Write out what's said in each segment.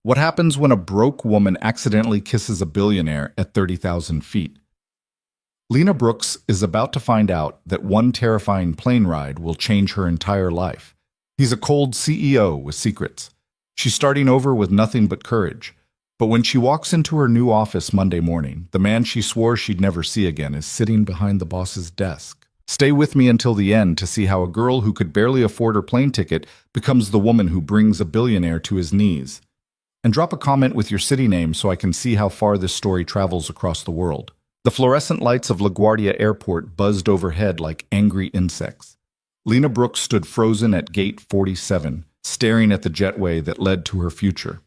What happens when a broke woman accidentally kisses a billionaire at 30,000 feet? Lena Brooks is about to find out that one terrifying plane ride will change her entire life. He's a cold CEO with secrets. She's starting over with nothing but courage. But when she walks into her new office Monday morning, the man she swore she'd never see again is sitting behind the boss's desk. Stay with me until the end to see how a girl who could barely afford her plane ticket becomes the woman who brings a billionaire to his knees. And drop a comment with your city name so I can see how far this story travels across the world. The fluorescent lights of LaGuardia Airport buzzed overhead like angry insects. Lena Brooks stood frozen at gate 47, staring at the jetway that led to her future.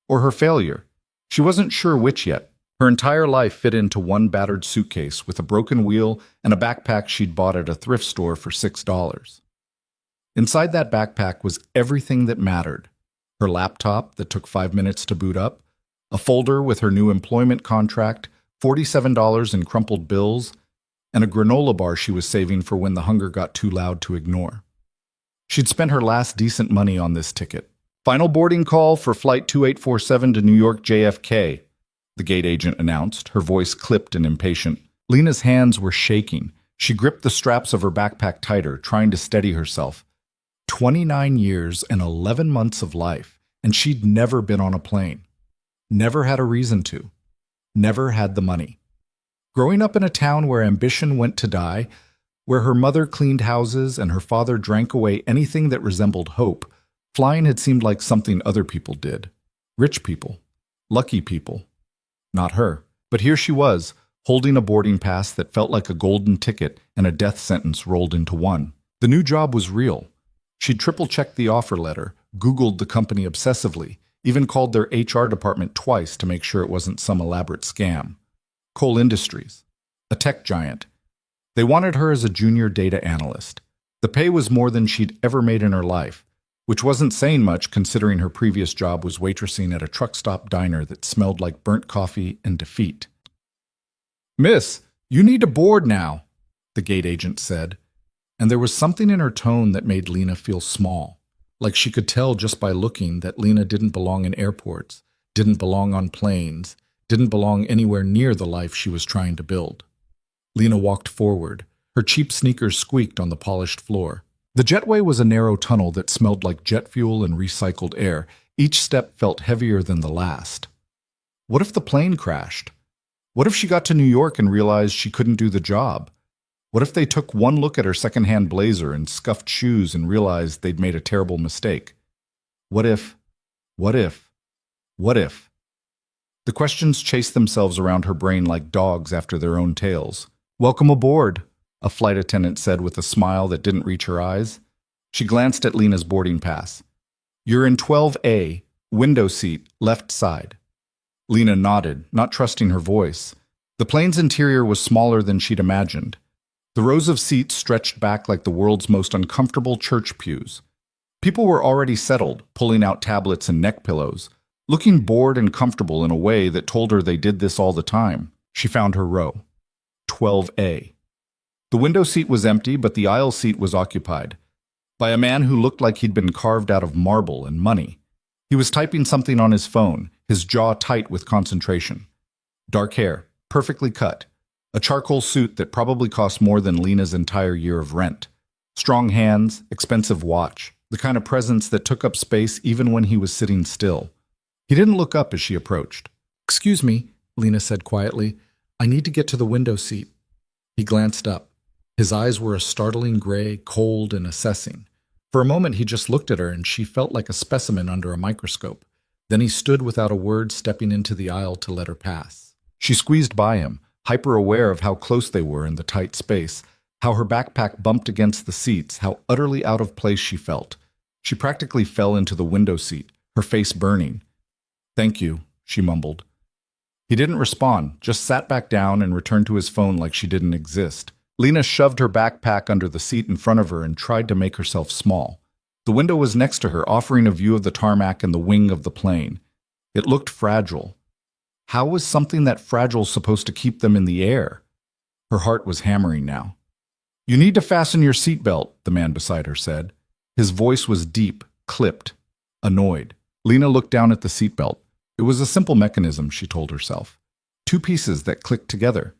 Or her failure. She wasn't sure which yet. Her entire life fit into one battered suitcase with a broken wheel and a backpack she'd bought at a thrift store for $6. Inside that backpack was everything that mattered. Her laptop that took 5 minutes to boot up, a folder with her new employment contract, $47 in crumpled bills, and a granola bar she was saving for when the hunger got too loud to ignore. She'd spent her last decent money on this ticket. Final boarding call for Flight 2847 to New York JFK, the gate agent announced, her voice clipped and impatient. Lena's hands were shaking. She gripped the straps of her backpack tighter, trying to steady herself. 29 years and 11 months of life, and she'd never been on a plane. Never had a reason to. Never had the money. Growing up in a town where ambition went to die, where her mother cleaned houses and her father drank away anything that resembled hope, flying had seemed like something other people did. Rich people. Lucky people. Not her. But here she was, holding a boarding pass that felt like a golden ticket and a death sentence rolled into one. The new job was real. She'd triple-checked the offer letter, Googled the company obsessively, even called their HR department twice to make sure it wasn't some elaborate scam. Coal Industries. A tech giant. They wanted her as a junior data analyst. The pay was more than she'd ever made in her life, which wasn't saying much considering her previous job was waitressing at a truck stop diner that smelled like burnt coffee and defeat. "Miss, you need to board now," the gate agent said, and there was something in her tone that made Lena feel small, like she could tell just by looking that Lena didn't belong in airports, didn't belong on planes, didn't belong anywhere near the life she was trying to build. Lena walked forward. Her cheap sneakers squeaked on the polished floor. The jetway was a narrow tunnel that smelled like jet fuel and recycled air. Each step felt heavier than the last. What if the plane crashed? What if she got to New York and realized she couldn't do the job? What if they took one look at her secondhand blazer and scuffed shoes and realized they'd made a terrible mistake? What if? What if? What if? The questions chased themselves around her brain like dogs after their own tails. "Welcome aboard," a flight attendant said with a smile that didn't reach her eyes. She glanced at Lena's boarding pass. "You're in 12A, window seat, left side." Lena nodded, not trusting her voice. The plane's interior was smaller than she'd imagined. The rows of seats stretched back like the world's most uncomfortable church pews. People were already settled, pulling out tablets and neck pillows, looking bored and comfortable in a way that told her they did this all the time. She found her row. 12A. The window seat was empty, but the aisle seat was occupied by a man who looked like he'd been carved out of marble and money. He was typing something on his phone, his jaw tight with concentration. Dark hair, perfectly cut. A charcoal suit that probably cost more than Lena's entire year of rent. Strong hands, expensive watch, the kind of presence that took up space even when he was sitting still. He didn't look up as she approached. "Excuse me," Lena said quietly. "I need to get to the window seat." He glanced up. His eyes were a startling gray, cold and assessing. For a moment he just looked at her and she felt like a specimen under a microscope. Then he stood without a word, stepping into the aisle to let her pass. She squeezed by him, hyper-aware of how close they were in the tight space, how her backpack bumped against the seats, how utterly out of place she felt. She practically fell into the window seat, her face burning. "Thank you," she mumbled. He didn't respond, just sat back down and returned to his phone like she didn't exist. Lena shoved her backpack under the seat in front of her and tried to make herself small. The window was next to her, offering a view of the tarmac and the wing of the plane. It looked fragile. How was something that fragile supposed to keep them in the air? Her heart was hammering now. "You need to fasten your seatbelt," the man beside her said. His voice was deep, clipped, annoyed. Lena looked down at the seatbelt. It was a simple mechanism, she told herself. Two pieces that clicked together.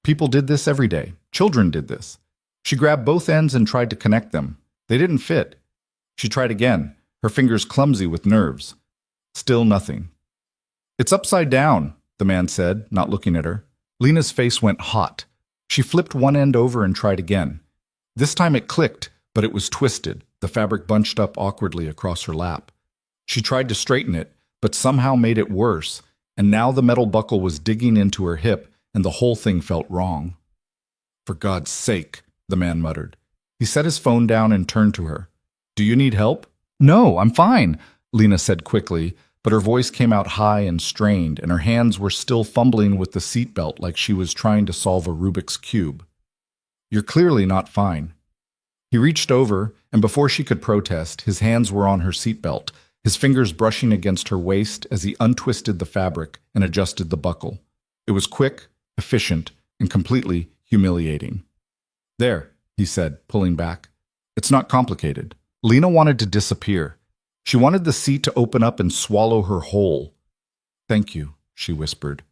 People did this every day. Children did this. She grabbed both ends and tried to connect them. They didn't fit. She tried again, her fingers clumsy with nerves. Still nothing. It's upside down, the man said, not looking at her. Lena's face went hot. She flipped one end over and tried again. This time it clicked, but it was twisted, the fabric bunched up awkwardly across her lap. She tried to straighten it, but somehow made it worse, and now the metal buckle was digging into her hip, and the whole thing felt wrong. For God's sake, the man muttered. He set his phone down and turned to her. Do you need help? No, I'm fine, Lena said quickly, but her voice came out high and strained, and her hands were still fumbling with the seatbelt like she was trying to solve a Rubik's Cube. You're clearly not fine. He reached over, and before she could protest, his hands were on her seatbelt, his fingers brushing against her waist as he untwisted the fabric and adjusted the buckle. It was quick, efficient, and completely humiliating. There, he said, pulling back. It's not complicated. Lena wanted to disappear. She wanted the seat to open up and swallow her whole. Thank you, she whispered.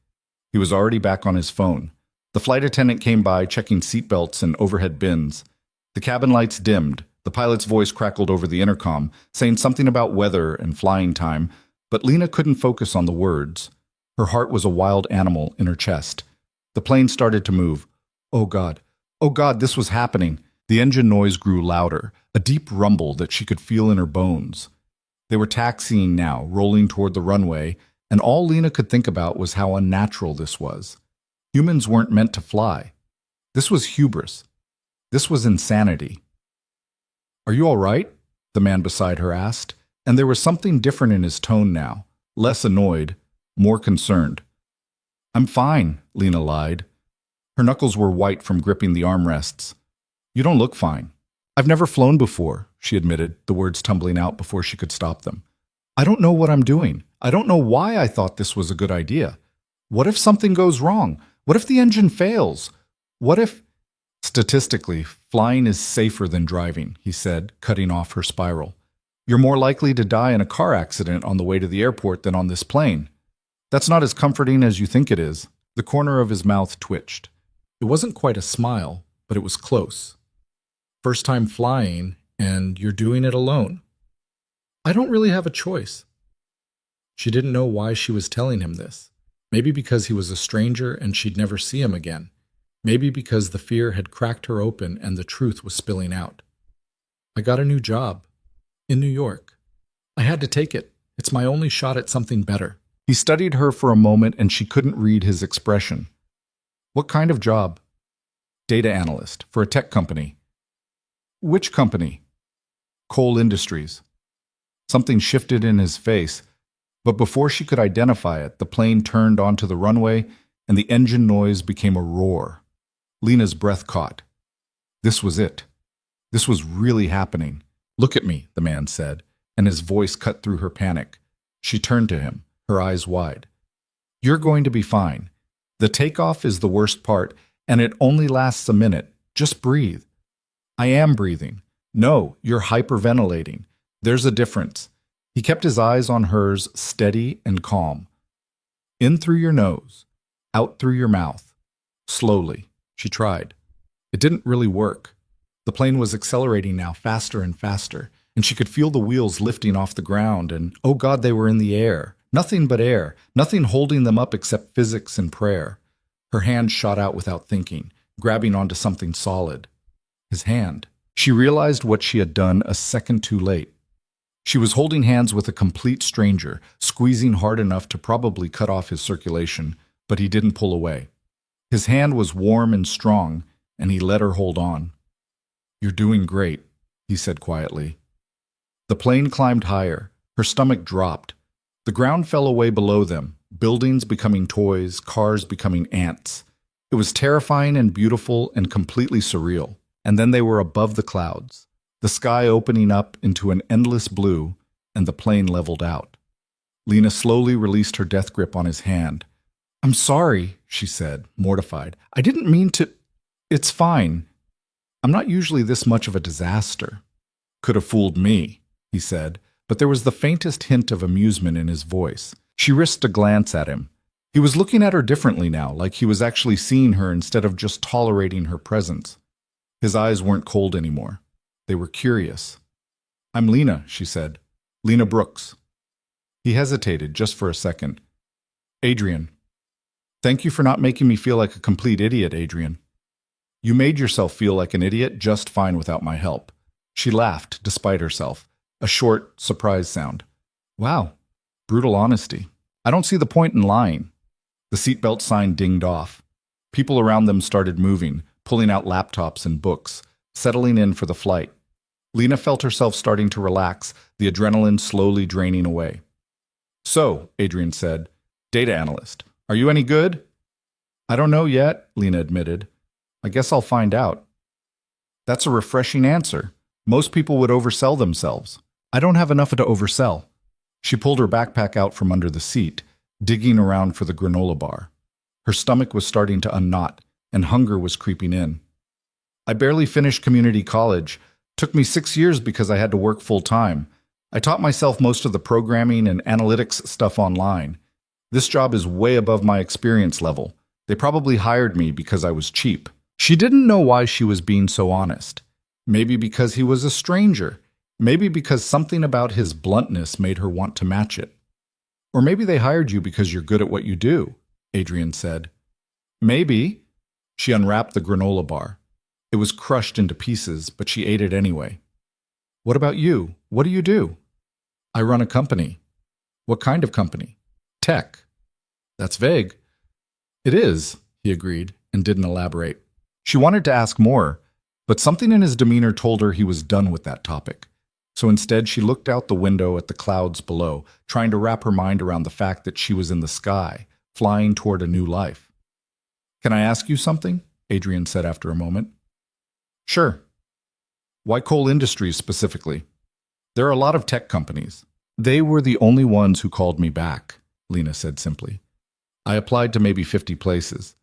He was already back on his phone. The flight attendant came by, checking seatbelts and overhead bins. The cabin lights dimmed. The pilot's voice crackled over the intercom, saying something about weather and flying time, but Lena couldn't focus on the words. Her heart was a wild animal in her chest. The plane started to move. Oh God, this was happening. The engine noise grew louder, a deep rumble that she could feel in her bones. They were taxiing now, rolling toward the runway, and all Lena could think about was how unnatural this was. Humans weren't meant to fly. This was hubris. This was insanity. Are you all right? The man beside her asked, and there was something different in his tone now, less annoyed, more concerned. I'm fine, Lena lied. Her knuckles were white from gripping the armrests. You don't look fine. I've never flown before, she admitted, the words tumbling out before she could stop them. I don't know what I'm doing. I don't know why I thought this was a good idea. What if something goes wrong? What if the engine fails? What if... Statistically, flying is safer than driving, he said, cutting off her spiral. You're more likely to die in a car accident on the way to the airport than on this plane. That's not as comforting as you think it is. The corner of his mouth twitched. It wasn't quite a smile, but it was close. First time flying, and you're doing it alone. I don't really have a choice. She didn't know why she was telling him this. Maybe because he was a stranger and she'd never see him again. Maybe because the fear had cracked her open and the truth was spilling out. I got a new job. In New York. I had to take it. It's my only shot at something better. He studied her for a moment and she couldn't read his expression. What kind of job? Data analyst for a tech company. Which company? Coal Industries. Something shifted in his face, but before she could identify it, the plane turned onto the runway and the engine noise became a roar. Lena's breath caught. This was it. This was really happening. Look at me, the man said, and his voice cut through her panic. She turned to him, her eyes wide. You're going to be fine. The takeoff is the worst part, and it only lasts a minute. Just breathe. I am breathing. No, you're hyperventilating. There's a difference. He kept his eyes on hers, steady and calm. In through your nose, out through your mouth. Slowly. She tried. It didn't really work. The plane was accelerating now faster and faster, and she could feel the wheels lifting off the ground, and oh God, they were in the air. Nothing but air, nothing holding them up except physics and prayer. Her hand shot out without thinking, grabbing onto something solid. His hand. She realized what she had done a second too late. She was holding hands with a complete stranger, squeezing hard enough to probably cut off his circulation, but he didn't pull away. His hand was warm and strong, and he let her hold on. You're doing great, he said quietly. The plane climbed higher. Her stomach dropped. The ground fell away below them, buildings becoming toys, cars becoming ants. It was terrifying and beautiful and completely surreal. And then they were above the clouds, the sky opening up into an endless blue, and the plane leveled out. Lena slowly released her death grip on his hand. I'm sorry, she said, mortified. I didn't mean to... It's fine. I'm not usually this much of a disaster. Could have fooled me, he said, but there was the faintest hint of amusement in his voice. She risked a glance at him. He was looking at her differently now, like he was actually seeing her instead of just tolerating her presence. His eyes weren't cold anymore. They were curious. "I'm Lena," she said. "Lena Brooks." He hesitated just for a second. "Adrian. Thank you for not making me feel like a complete idiot, Adrian. You made yourself feel like an idiot just fine without my help." She laughed, despite herself, a short, surprised sound. "Wow, brutal honesty. I don't see the point in lying." The seatbelt sign dinged off. People around them started moving, pulling out laptops and books, settling in for the flight. Lena felt herself starting to relax, the adrenaline slowly draining away. "So," Adrian said, "data analyst. Are you any good?" "I don't know yet," Lena admitted. "I guess I'll find out." That's a refreshing answer. Most people would oversell themselves. I don't have enough to oversell. She pulled her backpack out from under the seat, digging around for the granola bar. Her stomach was starting to unknot, and hunger was creeping in. "I barely finished community college. Took me 6 years because I had to work full-time. I taught myself most of the programming and analytics stuff online. This job is way above my experience level. They probably hired me because I was cheap." She didn't know why she was being so honest. Maybe because he was a stranger. Maybe because something about his bluntness made her want to match it. "Or maybe they hired you because you're good at what you do," Adrian said. "Maybe." She unwrapped the granola bar. It was crushed into pieces, but she ate it anyway. "What about you? What do you do?" "I run a company." "What kind of company?" "Tech." "That's vague." "It is," he agreed, and didn't elaborate. She wanted to ask more, but something in his demeanor told her he was done with that topic. So instead, she looked out the window at the clouds below, trying to wrap her mind around the fact that she was in the sky, flying toward a new life. "Can I ask you something?" Adrian said after a moment. "Sure." "Why coal industries specifically?" "There are a lot of tech companies." "They were the only ones who called me back," Lena said simply. "I applied to maybe 50 places.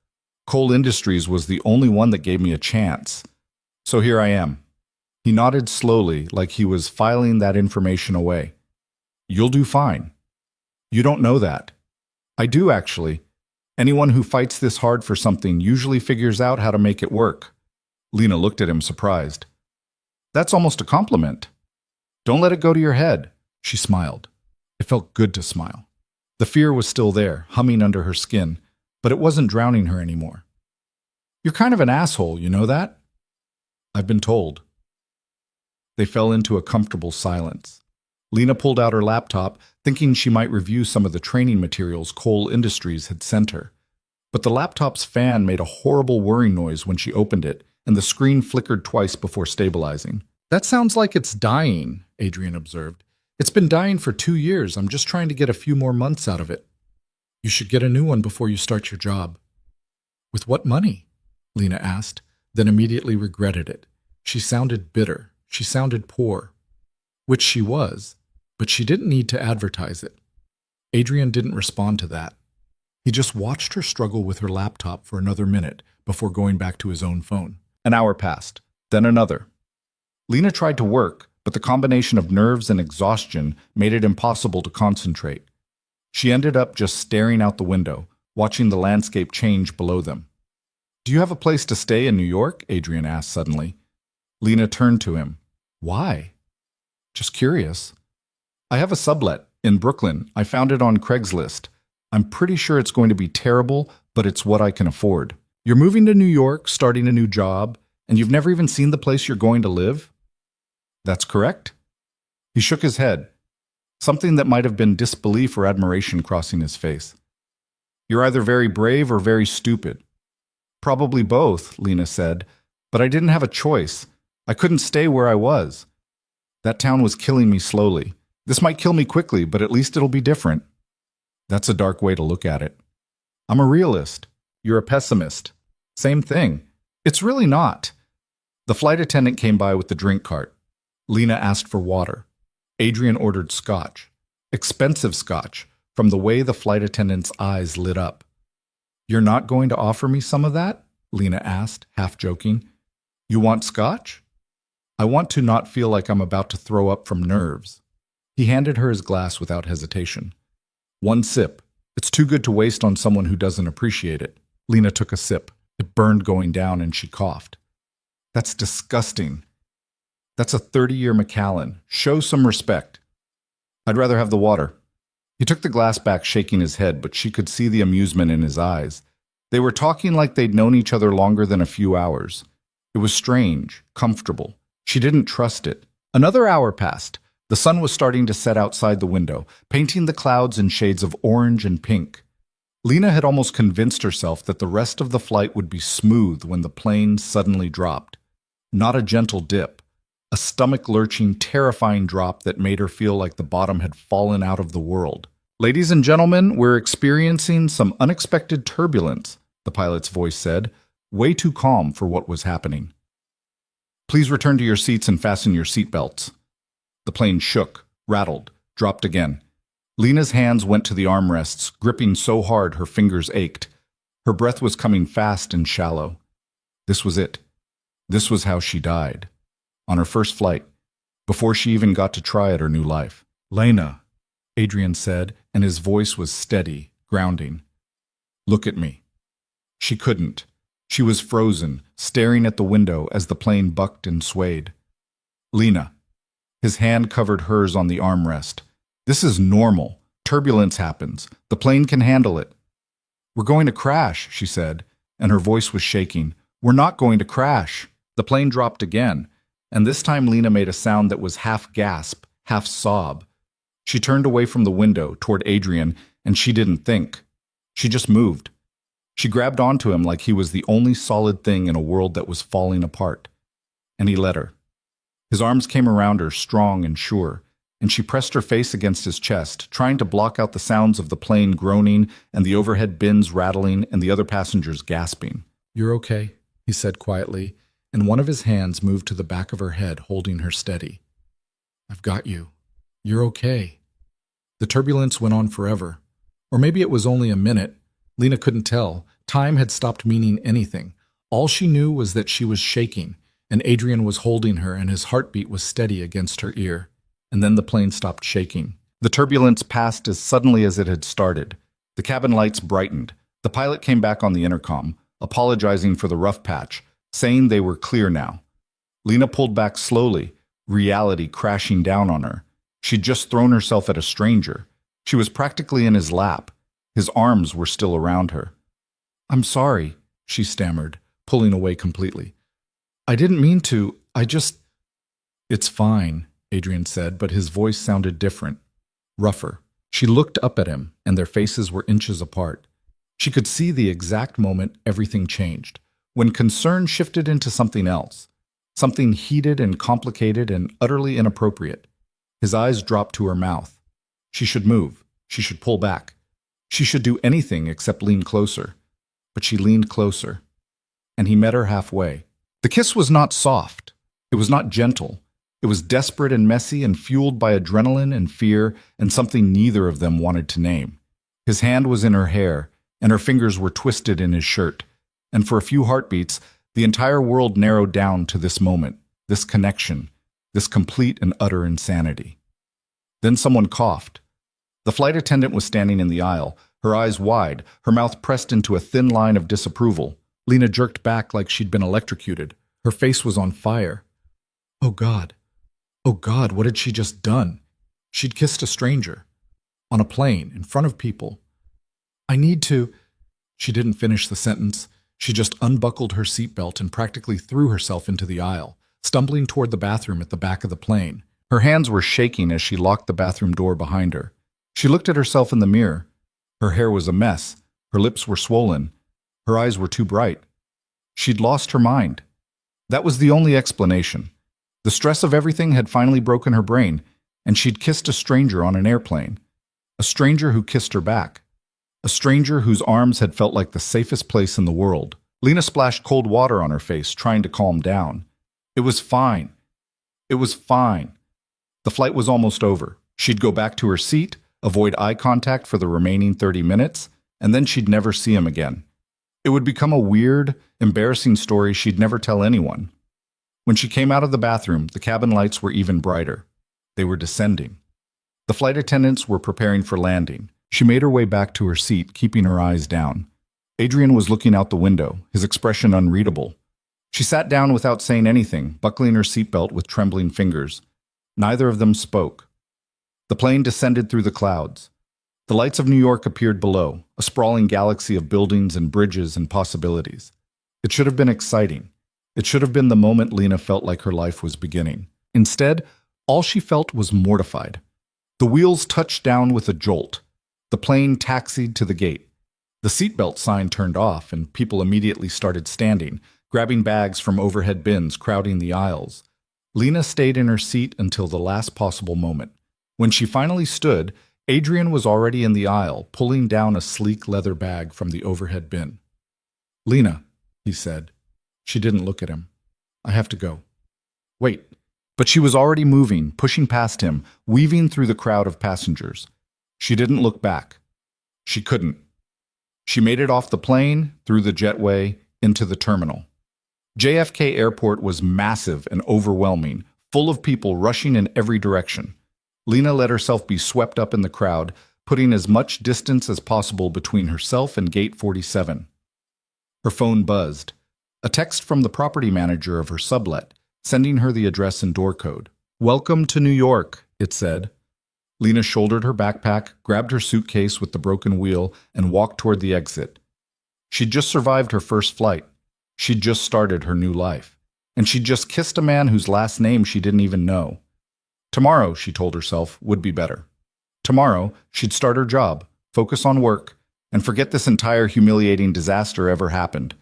Coal industries was the only one that gave me a chance. So here I am." He nodded slowly, like he was filing that information away. "You'll do fine." "You don't know that." "I do, actually. Anyone who fights this hard for something usually figures out how to make it work." Lena looked at him surprised. "That's almost a compliment." "Don't let it go to your head." She smiled. It felt good to smile. The fear was still there, humming under her skin, but it wasn't drowning her anymore. "You're kind of an asshole, you know that?" "I've been told." They fell into a comfortable silence. Lena pulled out her laptop, thinking she might review some of the training materials Coal Industries had sent her. But the laptop's fan made a horrible whirring noise when she opened it, and the screen flickered twice before stabilizing. "That sounds like it's dying," Adrian observed. "It's been dying for 2 years. I'm just trying to get a few more months out of it." "You should get a new one before you start your job." "With what money?" Lena asked, then immediately regretted it. She sounded bitter. She sounded poor. Which she was, but she didn't need to advertise it. Adrian didn't respond to that. He just watched her struggle with her laptop for another minute before going back to his own phone. An hour passed, then another. Lena tried to work, but the combination of nerves and exhaustion made it impossible to concentrate. She ended up just staring out the window, watching the landscape change below them. "Do you have a place to stay in New York?" Adrian asked suddenly. Lena turned to him. "Why?" "Just curious." "I have a sublet in Brooklyn. I found it on Craigslist. I'm pretty sure it's going to be terrible, but it's what I can afford." "You're moving to New York, starting a new job, and you've never even seen the place you're going to live?" "That's correct." He shook his head, something that might have been disbelief or admiration crossing his face. "You're either very brave or very stupid." "Probably both," Lena said, "but I didn't have a choice. I couldn't stay where I was. That town was killing me slowly. This might kill me quickly, but at least it'll be different." "That's a dark way to look at it." "I'm a realist. You're a pessimist." "Same thing." "It's really not." The flight attendant came by with the drink cart. Lena asked for water. Adrian ordered scotch. Expensive scotch, from the way the flight attendant's eyes lit up. "You're not going to offer me some of that?" Lena asked, half joking. "You want scotch?" "I want to not feel like I'm about to throw up from nerves." He handed her his glass without hesitation. One sip. It's too good to waste on someone who doesn't appreciate it. Lena took a sip. It burned going down and she coughed. That's disgusting. That's a 30-year Macallan. Show some respect. I'd rather have the water. He took the glass back, shaking his head, but she could see the amusement in his eyes. They were talking like they'd known each other longer than a few hours. It was strange, comfortable. She didn't trust it. Another hour passed. The sun was starting to set outside the window, painting the clouds in shades of orange and pink. Lena had almost convinced herself that the rest of the flight would be smooth when the plane suddenly dropped. Not a gentle dip. A stomach-lurching, terrifying drop that made her feel like the bottom had fallen out of the world. Ladies and gentlemen, we're experiencing some unexpected turbulence, the pilot's voice said, way too calm for what was happening. Please return to your seats and fasten your seatbelts. The plane shook, rattled, dropped again. Lena's hands went to the armrests, gripping so hard her fingers ached. Her breath was coming fast and shallow. This was it. This was how she died. On her first flight, before she even got to try at her new life. Lena, Adrian said, and his voice was steady, grounding. Look at me. She couldn't. She was frozen, staring at the window as the plane bucked and swayed. Lena. His hand covered hers on the armrest. This is normal. Turbulence happens. The plane can handle it. We're going to crash, she said, and her voice was shaking. We're not going to crash. The plane dropped again, and this time Lena made a sound that was half gasp, half sob. She turned away from the window, toward Adrian, and she didn't think. She just moved. She grabbed onto him like he was the only solid thing in a world that was falling apart. And he let her. His arms came around her, strong and sure, and she pressed her face against his chest, trying to block out the sounds of the plane groaning and the overhead bins rattling and the other passengers gasping. You're okay, he said quietly, and one of his hands moved to the back of her head, holding her steady. I've got you. You're okay. The turbulence went on forever. Or maybe it was only a minute. Lena couldn't tell. Time had stopped meaning anything. All she knew was that she was shaking, and Adrian was holding her, and his heartbeat was steady against her ear. And then the plane stopped shaking. The turbulence passed as suddenly as it had started. The cabin lights brightened. The pilot came back on the intercom, apologizing for the rough patch, saying they were clear now. Lena pulled back slowly, reality crashing down on her. She'd just thrown herself at a stranger. She was practically in his lap. His arms were still around her. I'm sorry, she stammered, pulling away completely. I didn't mean to. It's fine, Adrian said, but his voice sounded different, rougher. She looked up at him, and their faces were inches apart. She could see the exact moment everything changed, when concern shifted into something else, something heated and complicated and utterly inappropriate. His eyes dropped to her mouth. She should move. She should pull back. She should do anything except lean closer. But she leaned closer, and he met her halfway. The kiss was not soft. It was not gentle. It was desperate and messy and fueled by adrenaline and fear and something neither of them wanted to name. His hand was in her hair, and her fingers were twisted in his shirt. And for a few heartbeats, the entire world narrowed down to this moment, this connection, this complete and utter insanity. Then someone coughed. The flight attendant was standing in the aisle, her eyes wide, her mouth pressed into a thin line of disapproval. Lena jerked back like she'd been electrocuted. Her face was on fire. Oh God, what had she just done? She'd kissed a stranger. On a plane, in front of people. I need to... She didn't finish the sentence. She just unbuckled her seatbelt and practically threw herself into the aisle, stumbling toward the bathroom at the back of the plane. Her hands were shaking as she locked the bathroom door behind her. She looked at herself in the mirror. Her hair was a mess. Her lips were swollen. Her eyes were too bright. She'd lost her mind. That was the only explanation. The stress of everything had finally broken her brain, and she'd kissed a stranger on an airplane. A stranger who kissed her back. A stranger whose arms had felt like the safest place in the world. Lena splashed cold water on her face, trying to calm down. It was fine. It was fine. The flight was almost over. She'd go back to her seat, avoid eye contact for the remaining 30 minutes, and then she'd never see him again. It would become a weird, embarrassing story she'd never tell anyone. When she came out of the bathroom, the cabin lights were even brighter. They were descending. The flight attendants were preparing for landing. She made her way back to her seat, keeping her eyes down. Adrian was looking out the window, his expression unreadable. She sat down without saying anything, buckling her seatbelt with trembling fingers. Neither of them spoke. The plane descended through the clouds. The lights of New York appeared below, a sprawling galaxy of buildings and bridges and possibilities. It should have been exciting. It should have been the moment Lena felt like her life was beginning. Instead, all she felt was mortified. The wheels touched down with a jolt. The plane taxied to the gate. The seatbelt sign turned off, and people immediately started standing, grabbing bags from overhead bins, crowding the aisles. Lena stayed in her seat until the last possible moment. When she finally stood, Adrian was already in the aisle, pulling down a sleek leather bag from the overhead bin. "Lena," he said. She didn't look at him. "I have to go." "Wait." But she was already moving, pushing past him, weaving through the crowd of passengers. She didn't look back. She couldn't. She made it off the plane, through the jetway, into the terminal. JFK Airport was massive and overwhelming, full of people rushing in every direction. Lena let herself be swept up in the crowd, putting as much distance as possible between herself and Gate 47. Her phone buzzed. A text from the property manager of her sublet, sending her the address and door code. "Welcome to New York," it said. Lena shouldered her backpack, grabbed her suitcase with the broken wheel, and walked toward the exit. She'd just survived her first flight. She'd just started her new life. And she'd just kissed a man whose last name she didn't even know. Tomorrow, she told herself, would be better. Tomorrow, she'd start her job, focus on work, and forget this entire humiliating disaster ever happened.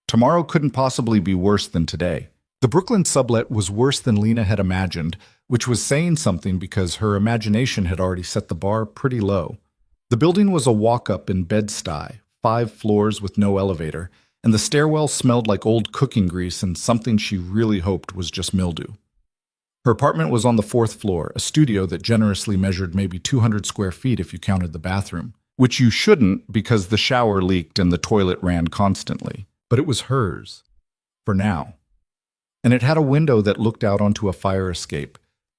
Tomorrow couldn't possibly be worse than today. The Brooklyn sublet was worse than Lena had imagined, which was saying something because her imagination had already set the bar pretty low. The building was a walk-up in Bed-Stuy, 5 floors with no elevator, and the stairwell smelled like old cooking grease and something she really hoped was just mildew. Her apartment was on the 4th floor, a studio that generously measured maybe 200 square feet if you counted the bathroom, which you shouldn't because the shower leaked and the toilet ran constantly. But it was hers, for now. And it had a window that looked out onto a fire escape,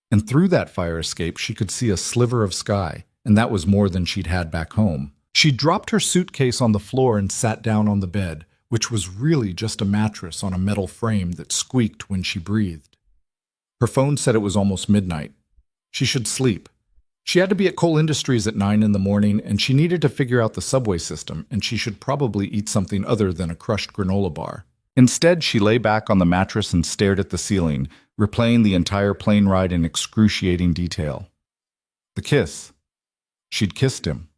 and through that fire escape she could see a sliver of sky, and that was more than she'd had back home. She dropped her suitcase on the floor and sat down on the bed, which was really just a mattress on a metal frame that squeaked when she breathed. Her phone said it was almost midnight. She should sleep. She had to be at Cole Industries at 9 in the morning, and she needed to figure out the subway system, and she should probably eat something other than a crushed granola bar. Instead, she lay back on the mattress and stared at the ceiling, replaying the entire plane ride in excruciating detail. The kiss. She'd kissed him.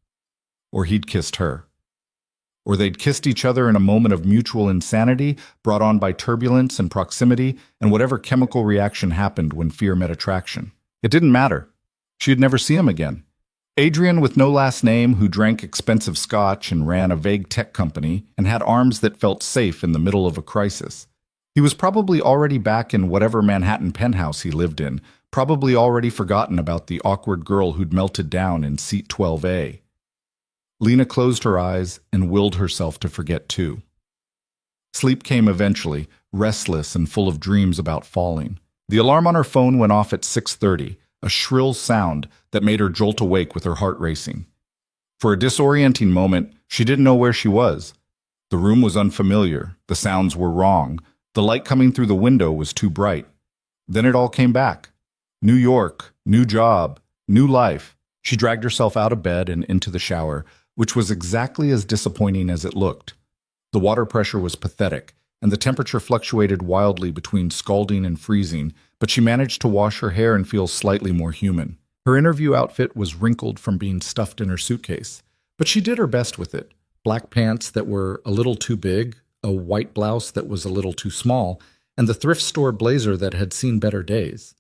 Or he'd kissed her. Or they'd kissed each other in a moment of mutual insanity, brought on by turbulence and proximity, and whatever chemical reaction happened when fear met attraction. It didn't matter. She'd never see him again. Adrian, with no last name, who drank expensive scotch and ran a vague tech company and had arms that felt safe in the middle of a crisis. He was probably already back in whatever Manhattan penthouse he lived in, probably already forgotten about the awkward girl who'd melted down in seat 12A. Lena closed her eyes and willed herself to forget too. Sleep came eventually, restless and full of dreams about falling. The alarm on her phone went off at 6:30, a shrill sound that made her jolt awake with her heart racing. For a disorienting moment, she didn't know where she was. The room was unfamiliar, the sounds were wrong, the light coming through the window was too bright. Then it all came back. New York, new job, new life. She dragged herself out of bed and into the shower, which was exactly as disappointing as it looked. The water pressure was pathetic, and the temperature fluctuated wildly between scalding and freezing, but she managed to wash her hair and feel slightly more human. Her interview outfit was wrinkled from being stuffed in her suitcase, but she did her best with it. Black pants that were a little too big, a white blouse that was a little too small, and the thrift store blazer that had seen better days.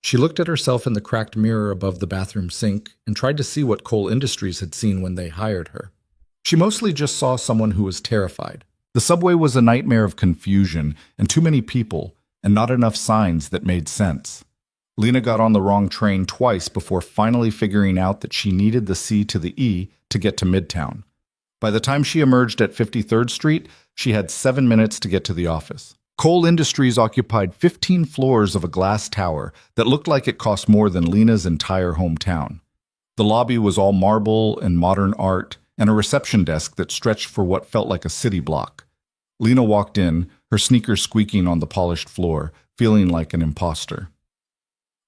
She looked at herself in the cracked mirror above the bathroom sink and tried to see what Cole Industries had seen when they hired her. She mostly just saw someone who was terrified. The subway was a nightmare of confusion and too many people, and not enough signs that made sense. Lena got on the wrong train twice before finally figuring out that she needed the C to the E to get to Midtown. By the time she emerged at 53rd Street, she had 7 minutes to get to the office. Cole Industries occupied 15 floors of a glass tower that looked like it cost more than Lena's entire hometown. The lobby was all marble and modern art, and a reception desk that stretched for what felt like a city block. Lena walked in, her sneakers squeaking on the polished floor, feeling like an imposter.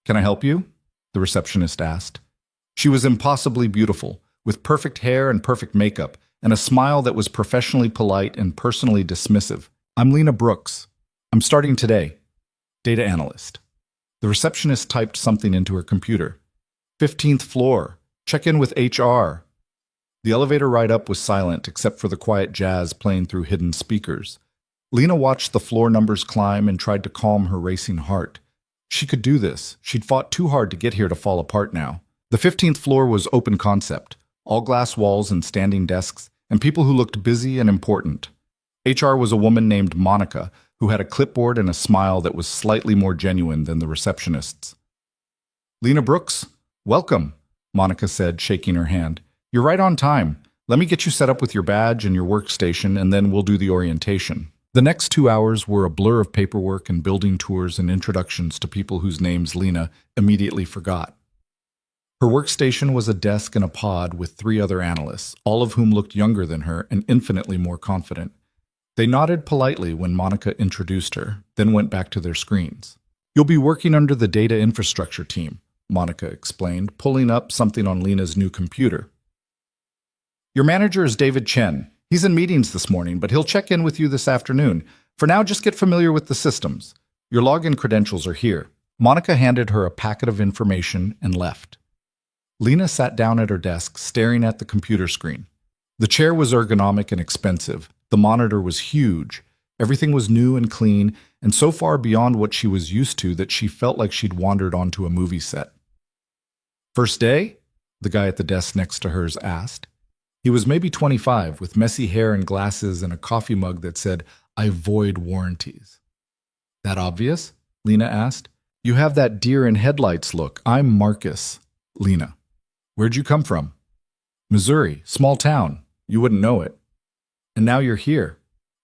"Can I help you?" the receptionist asked. She was impossibly beautiful, with perfect hair and perfect makeup, and a smile that was professionally polite and personally dismissive. "I'm Lena Brooks. I'm starting today. Data analyst." The receptionist typed something into her computer. 15th floor. Check in with HR. The elevator ride up was silent except for the quiet jazz playing through hidden speakers. Lena watched the floor numbers climb and tried to calm her racing heart. She could do this. She'd fought too hard to get here to fall apart now. The 15th floor was open concept, all glass walls and standing desks, and people who looked busy and important. HR was a woman named Monica, who had a clipboard and a smile that was slightly more genuine than the receptionist's. "Lena Brooks, welcome," Monica said, shaking her hand. "You're right on time. Let me get you set up with your badge and your workstation, and then we'll do the orientation." The next 2 hours were a blur of paperwork and building tours and introductions to people whose names Lena immediately forgot. Her workstation was a desk in a pod with 3 other analysts, all of whom looked younger than her and infinitely more confident. They nodded politely when Monica introduced her, then went back to their screens. "You'll be working under the data infrastructure team," Monica explained, pulling up something on Lena's new computer. "Your manager is David Chen. He's in meetings this morning, but he'll check in with you this afternoon. For now, just get familiar with the systems. Your login credentials are here." Monica handed her a packet of information and left. Lena sat down at her desk, staring at the computer screen. The chair was ergonomic and expensive. The monitor was huge. Everything was new and clean, and so far beyond what she was used to that she felt like she'd wandered onto a movie set. "First day?" the guy at the desk next to hers asked. He was maybe 25, with messy hair and glasses and a coffee mug that said, "I void warranties." "That obvious?" Lena asked. "You have that deer in headlights look. I'm Marcus." "Lena. Where'd you come from?" "Missouri, small town. You wouldn't know it. And now you're here.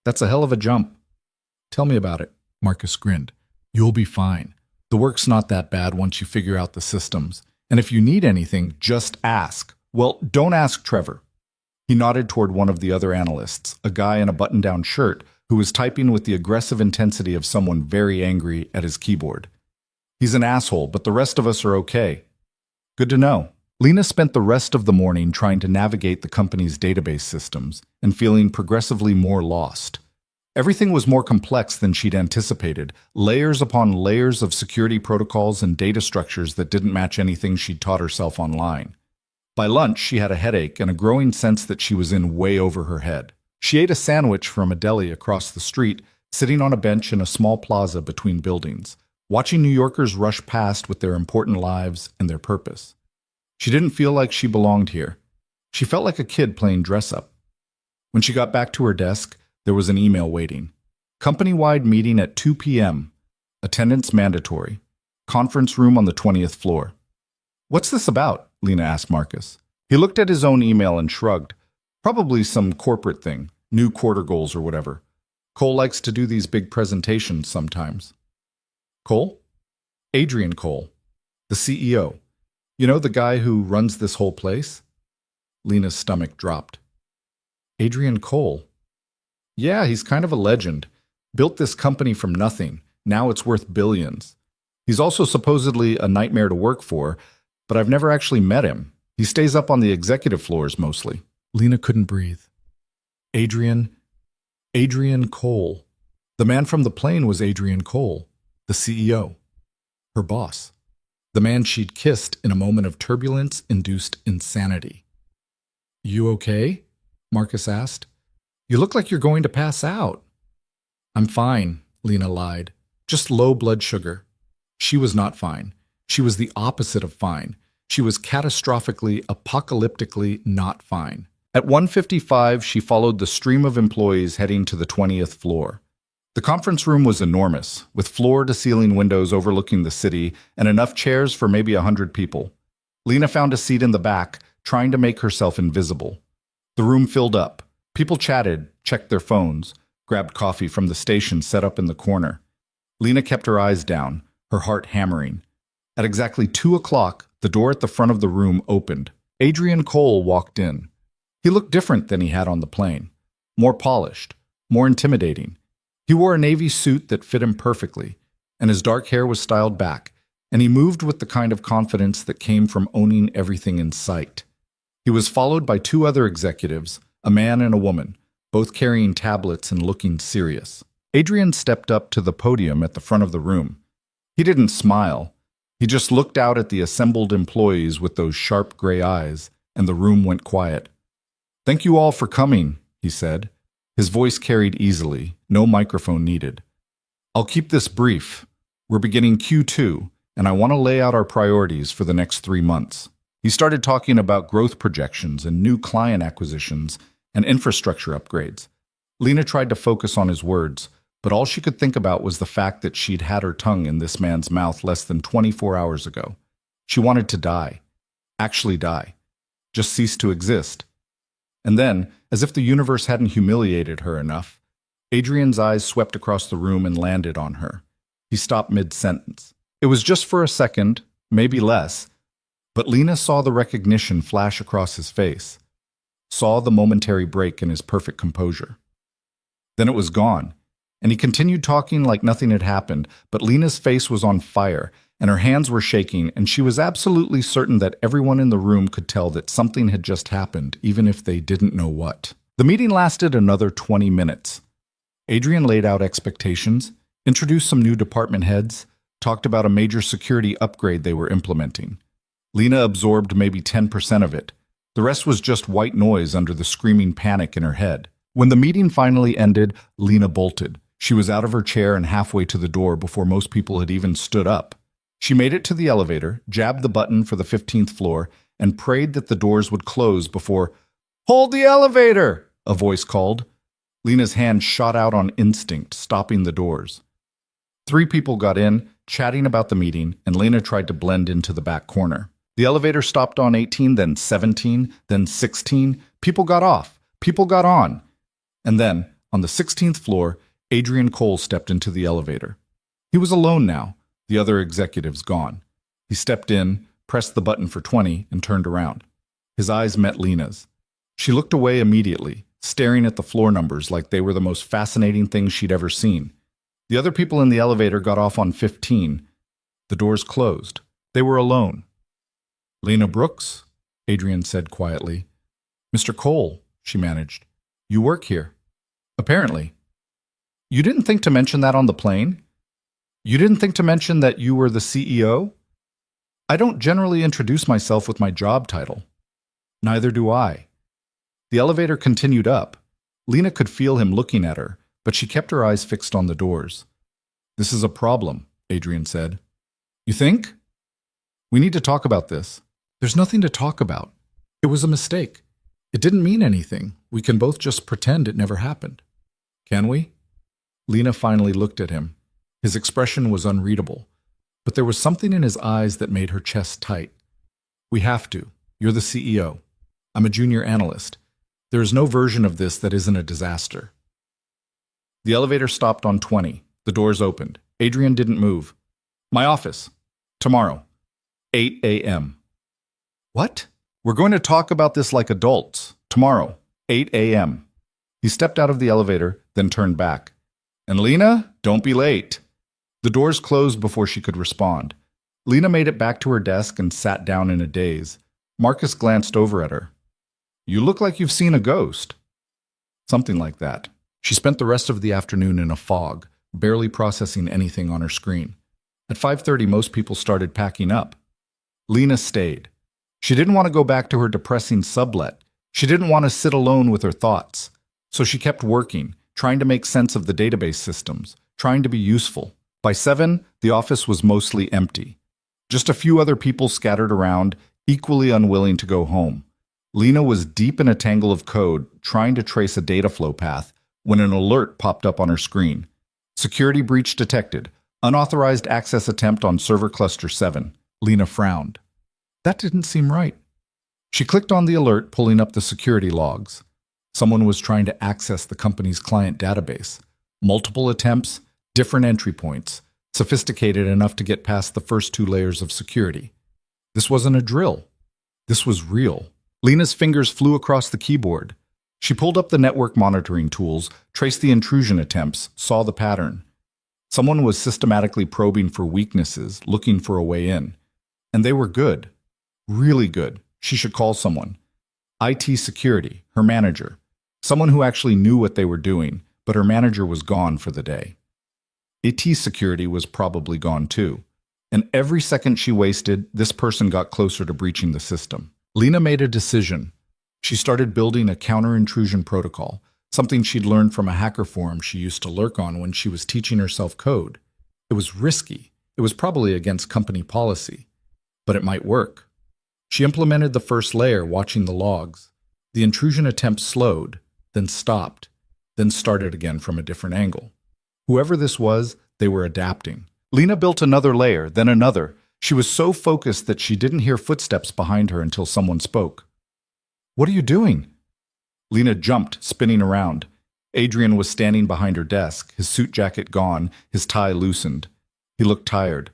That's a hell of a jump." "Tell me about it." Marcus grinned. "You'll be fine. The work's not that bad once you figure out the systems. And if you need anything, just ask. Well, don't ask Trevor." He nodded toward one of the other analysts, a guy in a button-down shirt who was typing with the aggressive intensity of someone very angry at his keyboard. "He's an asshole, but the rest of us are okay." "Good to know." Lena spent the rest of the morning trying to navigate the company's database systems and feeling progressively more lost. Everything was more complex than she'd anticipated, layers upon layers of security protocols and data structures that didn't match anything she'd taught herself online. By lunch, she had a headache and a growing sense that she was in way over her head. She ate a sandwich from a deli across the street, sitting on a bench in a small plaza between buildings, watching New Yorkers rush past with their important lives and their purpose. She didn't feel like she belonged here. She felt like a kid playing dress-up. When she got back to her desk, there was an email waiting. Company-wide meeting at 2 p.m. Attendance mandatory. Conference room on the 20th floor. "What's this about?" Lena asked Marcus. He looked at his own email and shrugged. "Probably some corporate thing, new quarter goals or whatever. Cole likes to do these big presentations sometimes." "Cole?" "Adrian Cole, the CEO. You know, the guy who runs this whole place?" Lena's stomach dropped. "Adrian Cole? Yeah, he's kind of a legend. Built this company from nothing. Now it's worth billions. He's also supposedly a nightmare to work for, but I've never actually met him. He stays up on the executive floors mostly." Lena couldn't breathe. Adrian Cole. The man from the plane was Adrian Cole, the CEO, her boss. The man she'd kissed in a moment of turbulence-induced insanity. "You okay?" Marcus asked. "You look like you're going to pass out." "I'm fine," Lena lied. "Just low blood sugar." She was not fine. She was the opposite of fine. She was catastrophically, apocalyptically not fine. At 1:55, she followed the stream of employees heading to the 20th floor. The conference room was enormous, with floor-to-ceiling windows overlooking the city and enough chairs for maybe 100 people. Lena found a seat in the back, trying to make herself invisible. The room filled up. People chatted, checked their phones, grabbed coffee from the station set up in the corner. Lena kept her eyes down, her heart hammering. At exactly 2 o'clock, The door at the front of the room opened. Adrian Cole walked in. He looked different than he had on the plane. More polished, more intimidating. He wore a navy suit that fit him perfectly, and his dark hair was styled back, and he moved with the kind of confidence that came from owning everything in sight. He was followed by two other executives, a man and a woman, both carrying tablets and looking serious. Adrian stepped up to the podium at the front of the room. He didn't smile. He just looked out at the assembled employees with those sharp gray eyes, and the room went quiet. "Thank you all for coming," he said. His voice carried easily, no microphone needed. "I'll keep this brief. We're beginning Q2, and I want to lay out our priorities for the next 3 months." He started talking about growth projections and new client acquisitions and infrastructure upgrades. Lena tried to focus on his words, but all she could think about was the fact that she'd had her tongue in this man's mouth less than 24 hours ago. She wanted to die. Actually die. Just cease to exist. And then, as if the universe hadn't humiliated her enough, Adrian's eyes swept across the room and landed on her. He stopped mid-sentence. It was just for a second, maybe less, but Lena saw the recognition flash across his face, saw the momentary break in his perfect composure. Then it was gone, and he continued talking like nothing had happened, but Lena's face was on fire, and her hands were shaking, and she was absolutely certain that everyone in the room could tell that something had just happened, even if they didn't know what. The meeting lasted another 20 minutes. Adrian laid out expectations, introduced some new department heads, talked about a major security upgrade they were implementing. Lena absorbed maybe 10% of it. The rest was just white noise under the screaming panic in her head. When the meeting finally ended, Lena bolted. She was out of her chair and halfway to the door before most people had even stood up. She made it to the elevator, jabbed the button for the 15th floor, and prayed that the doors would close before, "Hold the elevator!" a voice called. Lena's hand shot out on instinct, stopping the doors. 3 people got in, chatting about the meeting, and Lena tried to blend into the back corner. The elevator stopped on 18, then 17, then 16. People got off. People got on. And then, on the 16th floor, Adrian Cole stepped into the elevator. He was alone now, the other executives gone. He stepped in, pressed the button for 20, and turned around. His eyes met Lena's. She looked away immediately, staring at the floor numbers like they were the most fascinating things she'd ever seen. The other people in the elevator got off on 15. The doors closed. They were alone. "Lena Brooks," Adrian said quietly. "Mr. Cole," she managed. "You work here." "Apparently." "You didn't think to mention that on the plane? You didn't think to mention that you were the CEO? I don't generally introduce myself with my job title." "Neither do I." The elevator continued up. Lena could feel him looking at her, but she kept her eyes fixed on the doors. "This is a problem," Adrian said. "You think?" "We need to talk about this." "There's nothing to talk about. It was a mistake. It didn't mean anything. We can both just pretend it never happened." "Can we?" Lena finally looked at him. His expression was unreadable, but there was something in his eyes that made her chest tight. "We have to. You're the CEO. I'm a junior analyst. There is no version of this that isn't a disaster." The elevator stopped on 20. The doors opened. Adrian didn't move. "My office. Tomorrow. 8 a.m. "What?" "We're going to talk about this like adults. Tomorrow. 8 a.m. He stepped out of the elevator, then turned back. "And Lena, don't be late." The doors closed before she could respond. Lena made it back to her desk and sat down in a daze. Marcus glanced over at her. "You look like you've seen a ghost." Something like that. She spent the rest of the afternoon in a fog, barely processing anything on her screen. At 5:30, most people started packing up. Lena stayed. She didn't want to go back to her depressing sublet. She didn't want to sit alone with her thoughts. So she kept working, trying to make sense of the database systems, trying to be useful. By 7, the office was mostly empty. Just a few other people scattered around, equally unwilling to go home. Lena was deep in a tangle of code, trying to trace a data flow path, when an alert popped up on her screen. "Security breach detected. Unauthorized access attempt on server cluster 7. Lena frowned. That didn't seem right. She clicked on the alert, pulling up the security logs. Someone was trying to access the company's client database. Multiple attempts, different entry points, sophisticated enough to get past the first 2 layers of security. This wasn't a drill. This was real. Lena's fingers flew across the keyboard. She pulled up the network monitoring tools, traced the intrusion attempts, saw the pattern. Someone was systematically probing for weaknesses, looking for a way in. And they were good. Really good. She should call someone. IT security, her manager. Someone who actually knew what they were doing, but her manager was gone for the day. IT security was probably gone too. And every second she wasted, this person got closer to breaching the system. Lena made a decision. She started building a counter-intrusion protocol, something she'd learned from a hacker forum she used to lurk on when she was teaching herself code. It was risky. It was probably against company policy. But it might work. She implemented the first layer, watching the logs. The intrusion attempt slowed, then stopped, then started again from a different angle. Whoever this was, they were adapting. Lena built another layer, then another. She was so focused that she didn't hear footsteps behind her until someone spoke. "What are you doing?" Lena jumped, spinning around. Adrian was standing behind her desk, his suit jacket gone, his tie loosened. He looked tired.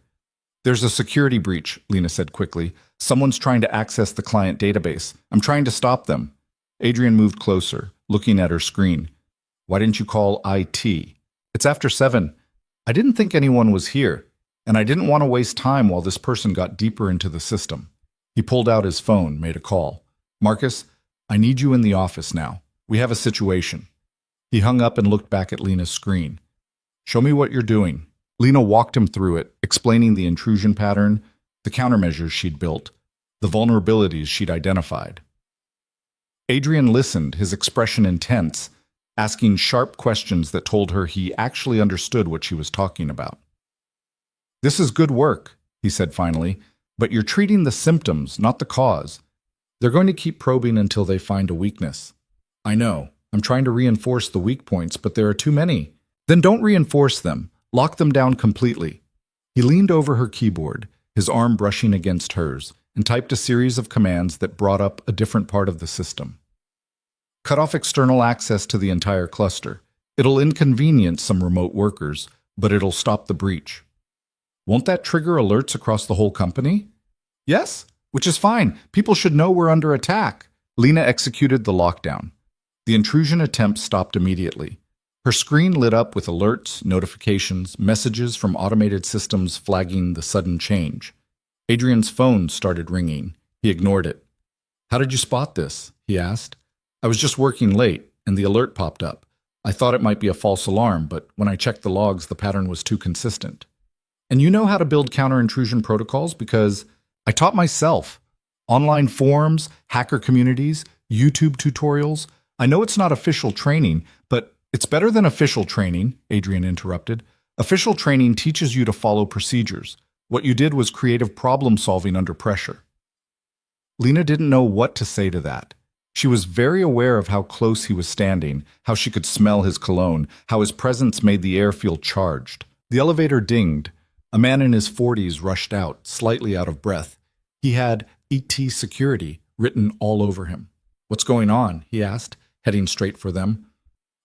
"There's a security breach," Lena said quickly. "Someone's trying to access the client database. I'm trying to stop them." Adrian moved closer, looking at her screen. "Why didn't you call IT? It's after 7. I didn't think anyone was here, and I didn't want to waste time while this person got deeper into the system." He pulled out his phone, made a call. "Marcus, I need you in the office now. We have a situation." He hung up and looked back at Lena's screen. "Show me what you're doing." Lena walked him through it, explaining the intrusion pattern, the countermeasures she'd built, the vulnerabilities she'd identified. Adrian listened, his expression intense, asking sharp questions that told her he actually understood what she was talking about. "This is good work," he said finally, "but you're treating the symptoms, not the cause. They're going to keep probing until they find a weakness." "I know. I'm trying to reinforce the weak points, but there are too many." "Then don't reinforce them. Lock them down completely." He leaned over her keyboard, his arm brushing against hers, and typed a series of commands that brought up a different part of the system. "Cut off external access to the entire cluster. It'll inconvenience some remote workers, but it'll stop the breach." "Won't that trigger alerts across the whole company?" "Yes, which is fine. People should know we're under attack." Lena executed the lockdown. The intrusion attempt stopped immediately. Her screen lit up with alerts, notifications, messages from automated systems flagging the sudden change. Adrian's phone started ringing. He ignored it. "How did you spot this?" he asked. "I was just working late, and the alert popped up. I thought it might be a false alarm, but when I checked the logs, the pattern was too consistent." "And you know how to build counter-intrusion protocols? Because I taught myself. Online forums, hacker communities, YouTube tutorials. I know it's not official training, but it's better than official training," Adrian interrupted. "Official training teaches you to follow procedures. What you did was creative problem solving under pressure." Lena didn't know what to say to that. She was very aware of how close he was standing, how she could smell his cologne, how his presence made the air feel charged. The elevator dinged. A man in his 40s rushed out, slightly out of breath. He had ET security written all over him. "What's going on?" he asked, heading straight for them.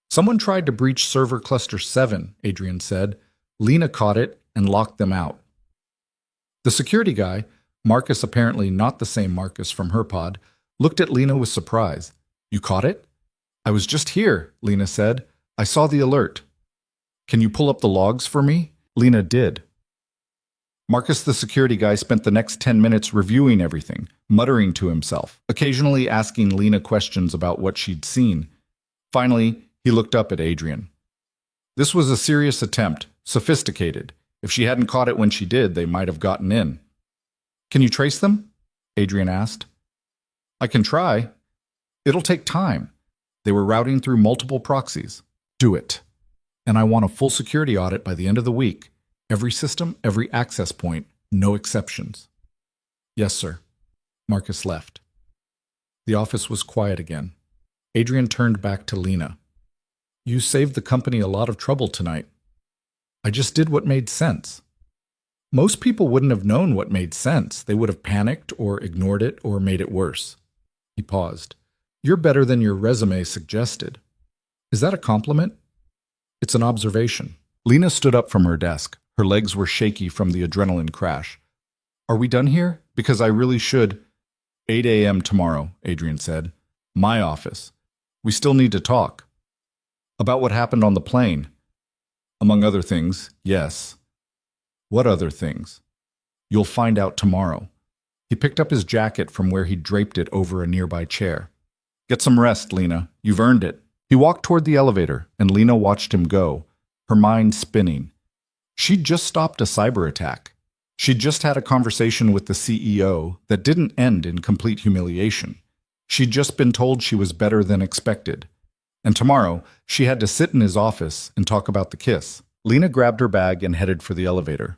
"Someone tried to breach server cluster 7, Adrian said. Lena caught it and locked them out." The security guy, Marcus, apparently not the same Marcus from her pod, looked at Lena with surprise. "You caught it?" "I was just here," Lena said. "I saw the alert." "Can you pull up the logs for me?" Lena did. Marcus, the security guy, spent the next 10 minutes reviewing everything, muttering to himself, occasionally asking Lena questions about what she'd seen. Finally, he looked up at Adrian. "This was a serious attempt, sophisticated. If she hadn't caught it when she did, they might have gotten in." "Can you trace them?" Adrian asked. "I can try. It'll take time. They were routing through multiple proxies." "Do it. And I want a full security audit by the end of the week. Every system, every access point, no exceptions." "Yes, sir." Marcus left. The office was quiet again. Adrian turned back to Lena. "You saved the company a lot of trouble tonight." "I just did what made sense." "Most people wouldn't have known what made sense. They would have panicked or ignored it or made it worse." He paused. "You're better than your resume suggested." "Is that a compliment?" "It's an observation." Lena stood up from her desk. Her legs were shaky from the adrenaline crash. Are we done here? Because I really should. 8 a.m. tomorrow, Adrian said. My office. We still need to talk. About what happened on the plane. Among other things, yes. What other things? You'll find out tomorrow. He picked up his jacket from where he'd draped it over a nearby chair. Get some rest, Lena. You've earned it. He walked toward the elevator, and Lena watched him go, her mind spinning. She'd just stopped a cyber attack. She'd just had a conversation with the CEO that didn't end in complete humiliation. She'd just been told she was better than expected. And tomorrow, she had to sit in his office and talk about the kiss. Lena grabbed her bag and headed for the elevator.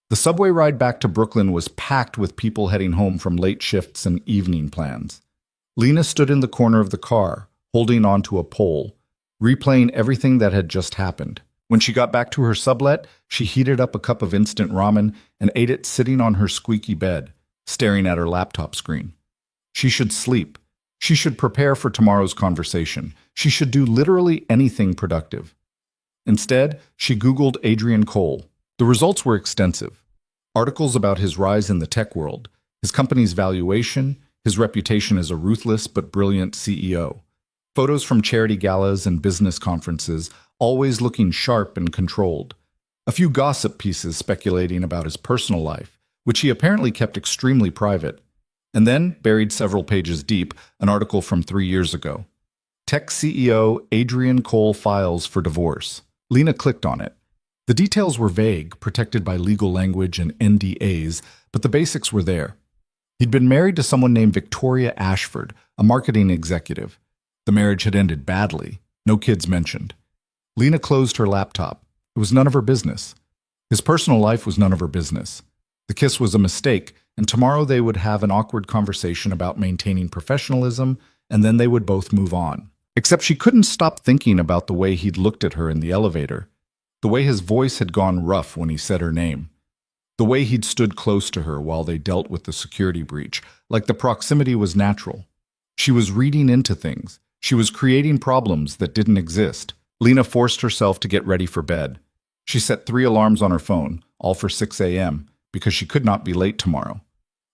The subway ride back to Brooklyn was packed with people heading home from late shifts and evening plans. Lena stood in the corner of the car, holding onto a pole, replaying everything that had just happened. When she got back to her sublet, she heated up a cup of instant ramen and ate it sitting on her squeaky bed, staring at her laptop screen. She should sleep. She should prepare for tomorrow's conversation. She should do literally anything productive. Instead, she Googled Adrian Cole. The results were extensive. Articles about his rise in the tech world, his company's valuation, his reputation as a ruthless but brilliant CEO. Photos from charity galas and business conferences, always looking sharp and controlled. A few gossip pieces speculating about his personal life, which he apparently kept extremely private. And then, buried several pages deep, an article from 3 years ago. Tech CEO Adrian Cole files for divorce. Lena clicked on it. The details were vague, protected by legal language and NDAs, but the basics were there. He'd been married to someone named Victoria Ashford, a marketing executive. The marriage had ended badly, no kids mentioned. Lena closed her laptop. It was none of her business. His personal life was none of her business. The kiss was a mistake, and tomorrow they would have an awkward conversation about maintaining professionalism, and then they would both move on. Except she couldn't stop thinking about the way he'd looked at her in the elevator, the way his voice had gone rough when he said her name, the way he'd stood close to her while they dealt with the security breach, like the proximity was natural. She was reading into things. She was creating problems that didn't exist. Lena forced herself to get ready for bed. She set 3 alarms on her phone, all for 6 a.m., because she could not be late tomorrow.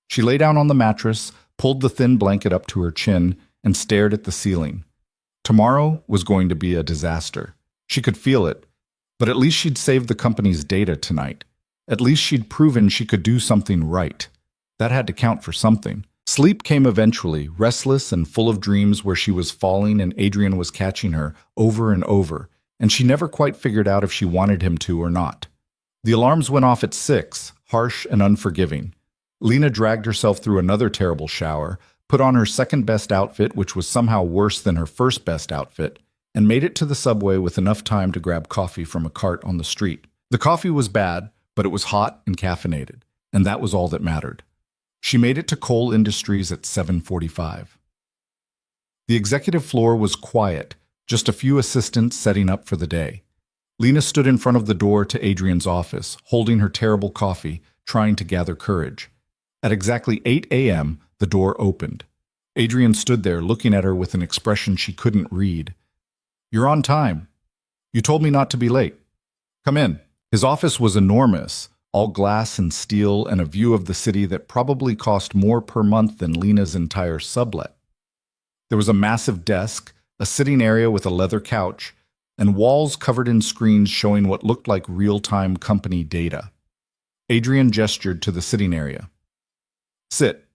She lay down on the mattress, pulled the thin blanket up to her chin, and stared at the ceiling. Tomorrow was going to be a disaster. She could feel it. But at least she'd saved the company's data tonight. At least she'd proven she could do something right. That had to count for something. Sleep came eventually, restless and full of dreams where she was falling and Adrian was catching her over and over, and she never quite figured out if she wanted him to or not. The alarms went off at 6, harsh and unforgiving. Lena dragged herself through another terrible shower, put on her second-best outfit, which was somehow worse than her first-best outfit, and made it to the subway with enough time to grab coffee from a cart on the street. The coffee was bad, but it was hot and caffeinated, and that was all that mattered. She made it to Cole Industries at 7:45. The executive floor was quiet, just a few assistants setting up for the day. Lena stood in front of the door to Adrian's office, holding her terrible coffee, trying to gather courage. At exactly 8 a.m., the door opened. Adrian stood there looking at her with an expression she couldn't read. You're on time. You told me not to be late. Come in. His office was enormous, all glass and steel and a view of the city that probably cost more per month than Lena's entire sublet. There was a massive desk, a sitting area with a leather couch, and walls covered in screens showing what looked like real-time company data. Adrian gestured to the sitting area. Sit.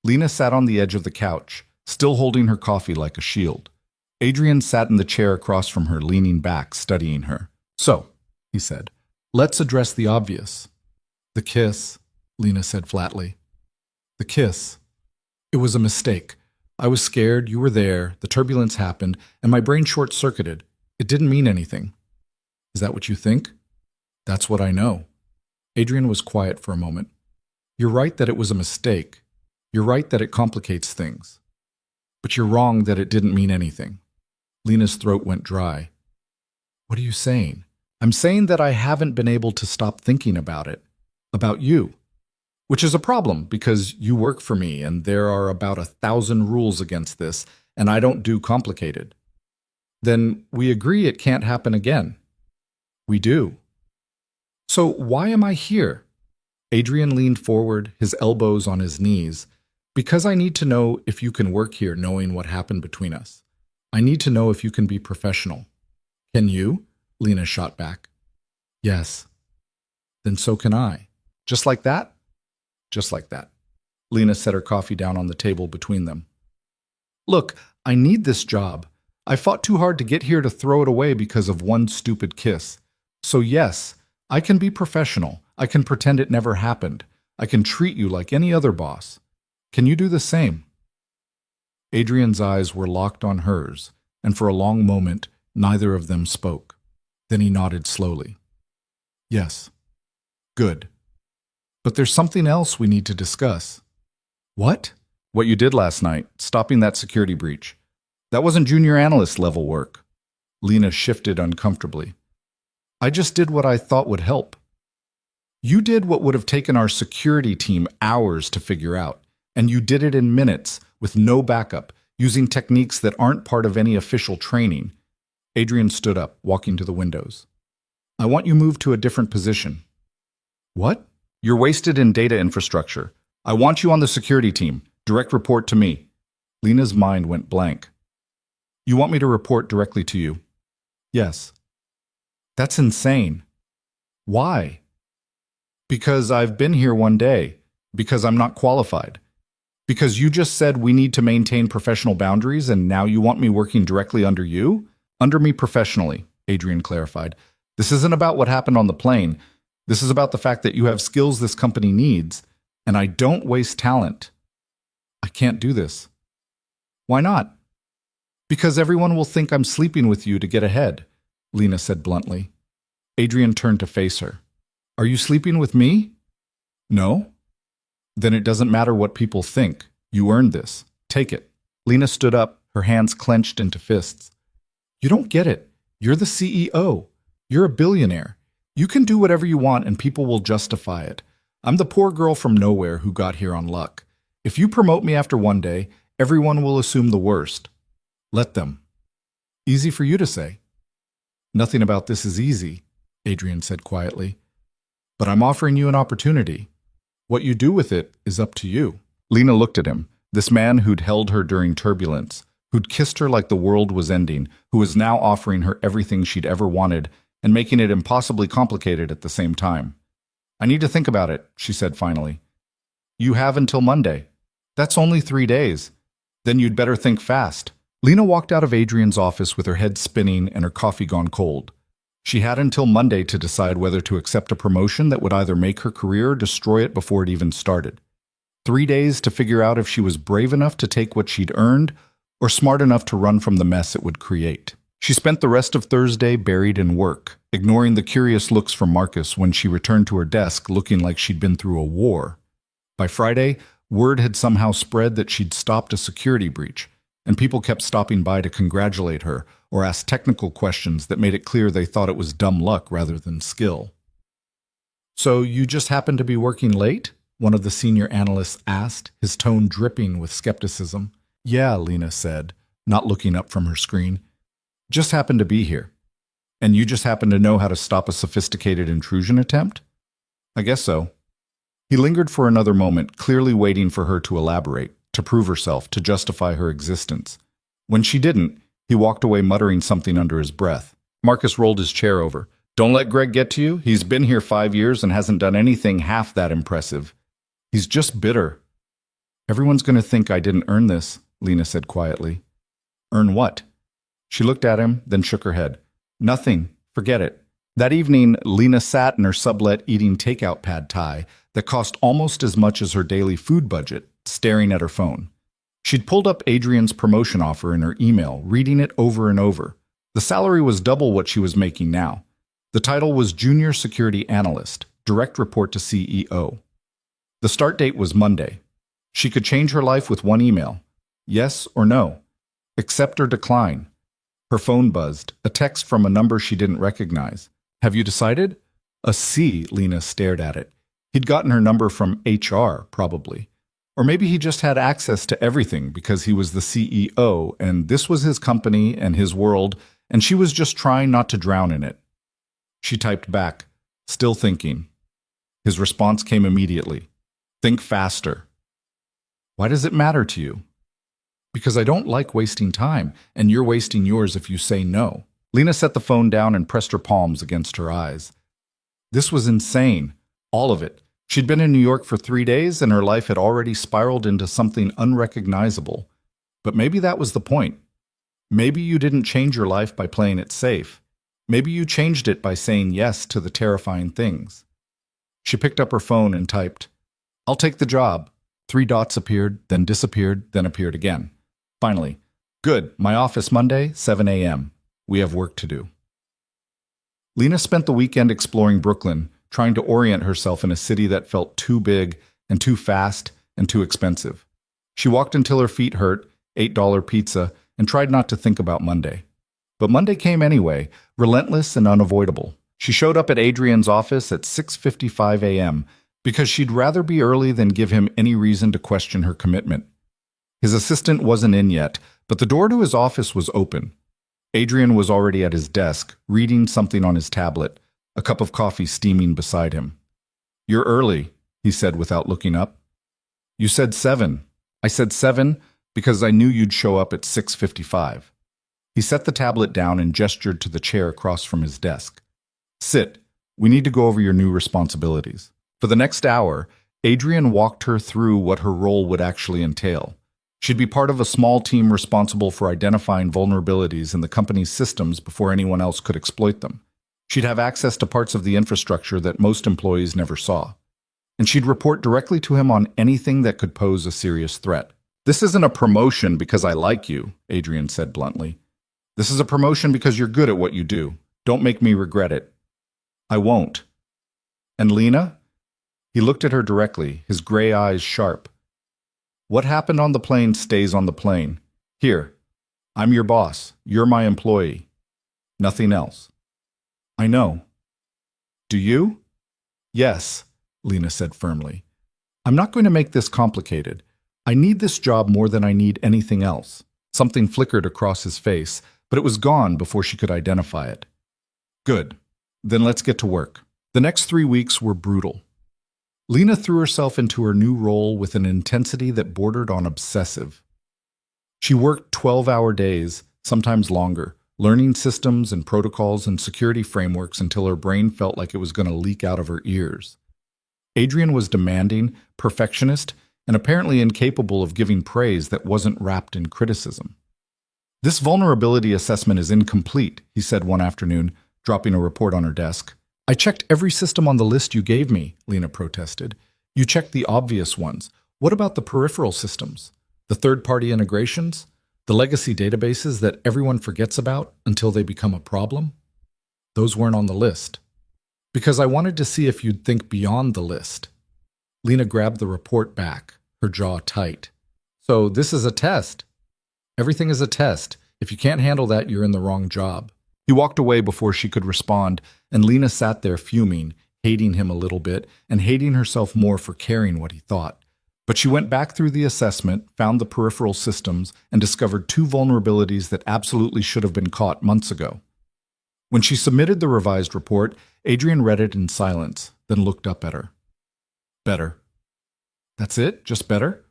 Lena sat on the edge of the couch, still holding her coffee like a shield. Adrian sat in the chair across from her, leaning back, studying her. So, he said, let's address the obvious. The kiss, Lena said flatly. The kiss. It was a mistake. I was scared, you were there, the turbulence happened, and my brain short-circuited. It didn't mean anything. Is that what you think? That's what I know. Adrian was quiet for a moment. You're right that it was a mistake. You're right that it complicates things. But you're wrong that it didn't mean anything. Lena's throat went dry. What are you saying? I'm saying that I haven't been able to stop thinking about it. About you. Which is a problem, because you work for me, and there are about 1,000 rules against this, and I don't do complicated. Then we agree it can't happen again. We do. So why am I here? Adrian leaned forward, his elbows on his knees. Because I need to know if you can work here knowing what happened between us. I need to know if you can be professional. Can you? Lena shot back. Yes. Then so can I. Just like that? Just like that. Lena set her coffee down on the table between them. Look, I need this job. I fought too hard to get here to throw it away because of one stupid kiss. So yes, I can be professional. I can pretend it never happened. I can treat you like any other boss. Can you do the same? Adrian's eyes were locked on hers, and for a long moment, neither of them spoke. Then he nodded slowly. Yes. Good. But there's something else we need to discuss. What? What you did last night, stopping that security breach. That wasn't junior analyst level work. Lena shifted uncomfortably. I just did what I thought would help. You did what would have taken our security team hours to figure out, and you did it in minutes with no backup, using techniques that aren't part of any official training. Adrian stood up, walking to the windows. I want you moved to a different position. What? You're wasted in data infrastructure. I want you on the security team. Direct report to me. Lena's mind went blank. You want me to report directly to you? Yes. That's insane. Why? Because I've been here one day. Because I'm not qualified. Because you just said we need to maintain professional boundaries and now you want me working directly under you? Under me professionally, Adrian clarified. This isn't about what happened on the plane. This is about the fact that you have skills this company needs, and I don't waste talent. I can't do this. Why not? Because everyone will think I'm sleeping with you to get ahead, Lena said bluntly. Adrian turned to face her. Are you sleeping with me? No? Then it doesn't matter what people think. You earned this. Take it. Lena stood up, her hands clenched into fists. You don't get it. You're the CEO. You're a billionaire. You can do whatever you want and people will justify it. I'm the poor girl from nowhere who got here on luck. If you promote me after one day, everyone will assume the worst. Let them. Easy for you to say. Nothing about this is easy, Adrian said quietly. But I'm offering you an opportunity. What you do with it is up to you. Lena looked at him, this man who'd held her during turbulence, who'd kissed her like the world was ending, who was now offering her everything she'd ever wanted and making it impossibly complicated at the same time. I need to think about it, she said finally. You have until Monday. That's only 3 days. Then you'd better think fast. Lena walked out of Adrian's office with her head spinning and her coffee gone cold. She had until Monday to decide whether to accept a promotion that would either make her career or destroy it before it even started. 3 days to figure out if she was brave enough to take what she'd earned or smart enough to run from the mess it would create. She spent the rest of Thursday buried in work, ignoring the curious looks from Marcus when she returned to her desk looking like she'd been through a war. By Friday, word had somehow spread that she'd stopped a security breach, and people kept stopping by to congratulate her or ask technical questions that made it clear they thought it was dumb luck rather than skill. So you just happened to be working late? One of the senior analysts asked, his tone dripping with skepticism. Yeah, Lena said, not looking up from her screen. Just happened to be here. And you just happen to know how to stop a sophisticated intrusion attempt? I guess so. He lingered for another moment, clearly waiting for her to elaborate, to prove herself, to justify her existence. When she didn't, he walked away muttering something under his breath. Marcus rolled his chair over. Don't let Greg get to you. He's been here 5 years and hasn't done anything half that impressive. He's just bitter. Everyone's going to think I didn't earn this, Lena said quietly. Earn what? She looked at him, then shook her head. Nothing. Forget it. That evening, Lena sat in her sublet eating takeout pad thai that cost almost as much as her daily food budget, staring at her phone. She'd pulled up Adrian's promotion offer in her email, reading it over and over. The salary was double what she was making now. The title was Junior Security Analyst, direct report to CEO. The start date was Monday. She could change her life with one email. Yes or no. Accept or decline. Her phone buzzed, a text from a number she didn't recognize. Have you decided? A C, Lena stared at it. He'd gotten her number from HR, probably. Or maybe he just had access to everything because he was the CEO and this was his company and his world, and she was just trying not to drown in it. She typed back, still thinking. His response came immediately. Think faster. Why does it matter to you? Because I don't like wasting time, and you're wasting yours if you say no. Lena set the phone down and pressed her palms against her eyes. This was insane. All of it. She'd been in New York for 3 days, and her life had already spiraled into something unrecognizable. But maybe that was the point. Maybe you didn't change your life by playing it safe. Maybe you changed it by saying yes to the terrifying things. She picked up her phone and typed, "I'll take the job." 3 dots appeared, then disappeared, then appeared again. Finally, "Good, my office Monday, 7 a.m. We have work to do." Lena spent the weekend exploring Brooklyn, trying to orient herself in a city that felt too big and too fast and too expensive. She walked until her feet hurt, ate $8 pizza, and tried not to think about Monday. But Monday came anyway, relentless and unavoidable. She showed up at Adrian's office at 6:55 a.m. because she'd rather be early than give him any reason to question her commitment. His assistant wasn't in yet, but the door to his office was open. Adrian was already at his desk, reading something on his tablet, a cup of coffee steaming beside him. "You're early," he said without looking up. "You said 7. I said 7 because I knew you'd show up at 6:55. He set the tablet down and gestured to the chair across from his desk. "Sit. We need to go over your new responsibilities." For the next hour, Adrian walked her through what her role would actually entail. She'd be part of a small team responsible for identifying vulnerabilities in the company's systems before anyone else could exploit them. She'd have access to parts of the infrastructure that most employees never saw. And she'd report directly to him on anything that could pose a serious threat. "This isn't a promotion because I like you," Adrian said bluntly. "This is a promotion because you're good at what you do. Don't make me regret it." "I won't." "And Lena?" He looked at her directly, his gray eyes sharp. "What happened on the plane stays on the plane. Here, I'm your boss. You're my employee. Nothing else." "I know." "Do you?" "Yes," Lena said firmly. "I'm not going to make this complicated. I need this job more than I need anything else." Something flickered across his face, but it was gone before she could identify it. "Good. Then let's get to work." The next 3 weeks were brutal. Lena threw herself into her new role with an intensity that bordered on obsessive. She worked 12-hour days, sometimes longer, learning systems and protocols and security frameworks until her brain felt like it was going to leak out of her ears. Adrian was demanding, perfectionist, and apparently incapable of giving praise that wasn't wrapped in criticism. "This vulnerability assessment is incomplete," he said one afternoon, dropping a report on her desk. "I checked every system on the list you gave me," Lena protested. "You checked the obvious ones. What about the peripheral systems? The third-party integrations? The legacy databases that everyone forgets about until they become a problem? Those weren't on the list. Because I wanted to see if you'd think beyond the list." Lena grabbed the report back, her jaw tight. "So this is a test?" "Everything is a test. If you can't handle that, you're in the wrong job." He walked away before she could respond, and Lena sat there fuming, hating him a little bit, and hating herself more for caring what he thought. But she went back through the assessment, found the peripheral systems, and discovered 2 vulnerabilities that absolutely should have been caught months ago. When she submitted the revised report, Adrian read it in silence, then looked up at her. "Better." "That's it? Just better?"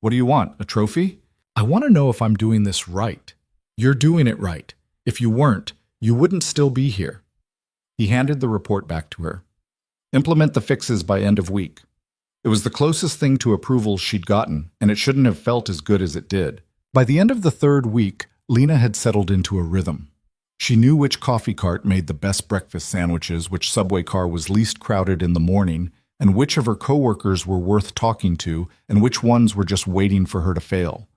"What do you want, a trophy?" "I want to know if I'm doing this right." "You're doing it right. If you weren't, you wouldn't still be here." He handed the report back to her. "Implement the fixes by end of week." It was the closest thing to approval she'd gotten, and it shouldn't have felt as good as it did. By the end of the 3rd week, Lena had settled into a rhythm. She knew which coffee cart made the best breakfast sandwiches, which subway car was least crowded in the morning, and which of her coworkers were worth talking to, and which ones were just waiting for her to fail.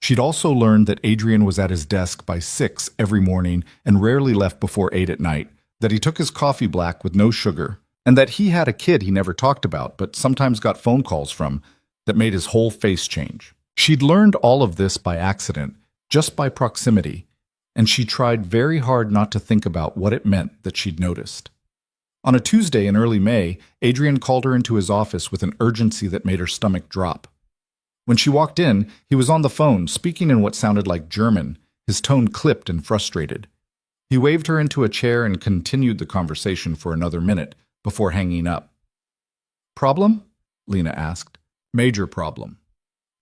She'd also learned that Adrian was at his desk by 6 every morning and rarely left before 8 at night, that he took his coffee black with no sugar, and that he had a kid he never talked about but sometimes got phone calls from that made his whole face change. She'd learned all of this by accident, just by proximity, and she tried very hard not to think about what it meant that she'd noticed. On a Tuesday in early May, Adrian called her into his office with an urgency that made her stomach drop. When she walked in, he was on the phone, speaking in what sounded like German, his tone clipped and frustrated. He waved her into a chair and continued the conversation for another minute before hanging up. Problem? Lena asked. Major problem.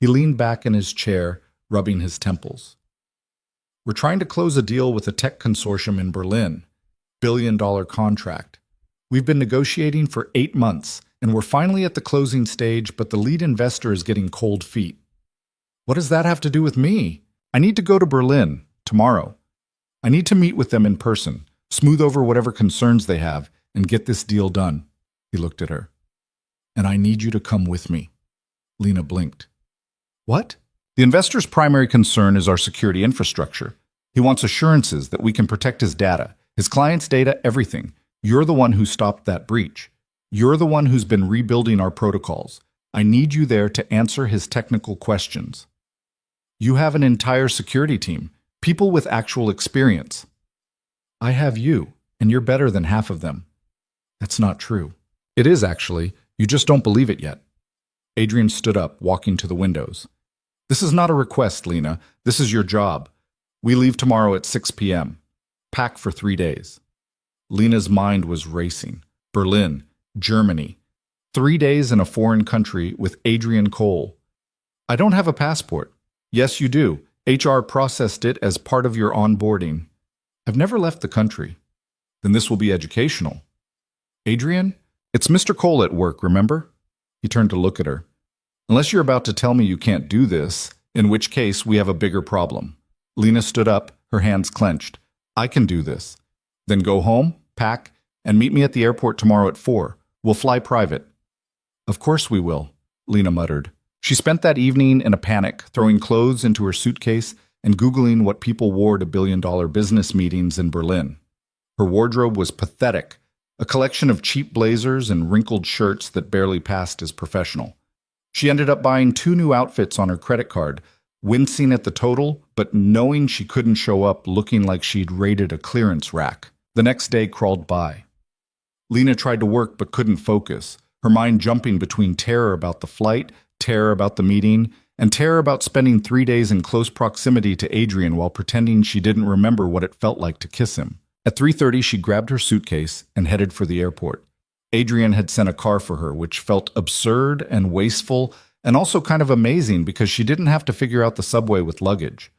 He leaned back in his chair, rubbing his temples. We're trying to close a deal with a tech consortium in Berlin. $1 billion contract. We've been negotiating for 8 months, and we're finally at the closing stage, but the lead investor is getting cold feet. What does that have to do with me? I need to go to Berlin tomorrow. I need to meet with them in person, smooth over whatever concerns they have, and get this deal done. He looked at her. And I need you to come with me. Lena blinked. What? The investor's primary concern is our security infrastructure. He wants assurances that we can protect his data, his clients' data, everything. You're the one who stopped that breach. You're the one who's been rebuilding our protocols. I need you there to answer his technical questions. You have an entire security team, people with actual experience. I have you, and you're better than half of them. That's not true. It is, actually. You just don't believe it yet. Adrian stood up, walking to the windows. This is not a request, Lena. This is your job. We leave tomorrow at 6 p.m. Pack for 3 days. Lena's mind was racing. Berlin, Germany. 3 days in a foreign country with Adrian Cole. I don't have a passport. Yes, you do. HR processed it as part of your onboarding. I've never left the country. Then this will be educational. Adrian, it's Mr. Cole at work, remember? He turned to look at her. Unless you're about to tell me you can't do this, in which case we have a bigger problem. Lena stood up, her hands clenched. I can do this. Then go home, pack, and meet me at the airport tomorrow at 4. We'll fly private. Of course we will, Lena muttered. She spent that evening in a panic, throwing clothes into her suitcase and Googling what people wore to billion-dollar business meetings in Berlin. Her wardrobe was pathetic, a collection of cheap blazers and wrinkled shirts that barely passed as professional. She ended up buying 2 new outfits on her credit card, wincing at the total, but knowing she couldn't show up looking like she'd raided a clearance rack. The next day crawled by. Lena tried to work but couldn't focus, her mind jumping between terror about the flight, terror about the meeting, and terror about spending 3 days in close proximity to Adrian while pretending she didn't remember what it felt like to kiss him. At 3:30, she grabbed her suitcase and headed for the airport. Adrian had sent a car for her, which felt absurd and wasteful and also kind of amazing because she didn't have to figure out the subway with luggage.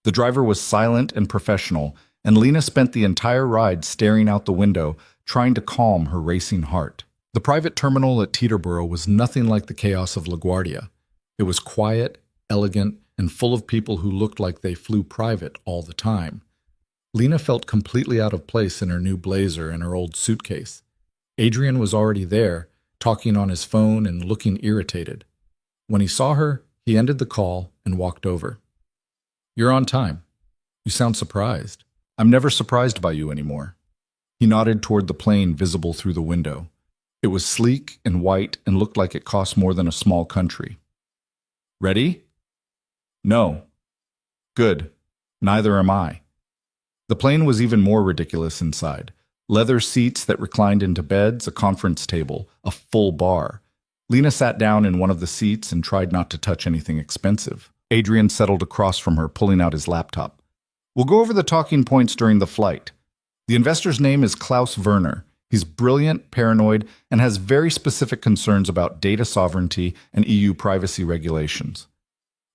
The driver was silent and professional, and Lena spent the entire ride staring out the window, trying to calm her racing heart. The private terminal at Teterboro was nothing like the chaos of LaGuardia. It was quiet, elegant, and full of people who looked like they flew private all the time. Lena felt completely out of place in her new blazer and her old suitcase. Adrian was already there, talking on his phone and looking irritated. When he saw her, he ended the call and walked over. You're on time. You sound surprised. I'm never surprised by you anymore. He nodded toward the plane visible through the window. It was sleek and white and looked like it cost more than a small country. Ready? No. Good. Neither am I. The plane was even more ridiculous inside. Leather seats that reclined into beds, a conference table, a full bar. Lena sat down in one of the seats and tried not to touch anything expensive. Adrian settled across from her, pulling out his laptop. We'll go over the talking points during the flight. The investor's name is Klaus Werner. He's brilliant, paranoid, and has very specific concerns about data sovereignty and EU privacy regulations.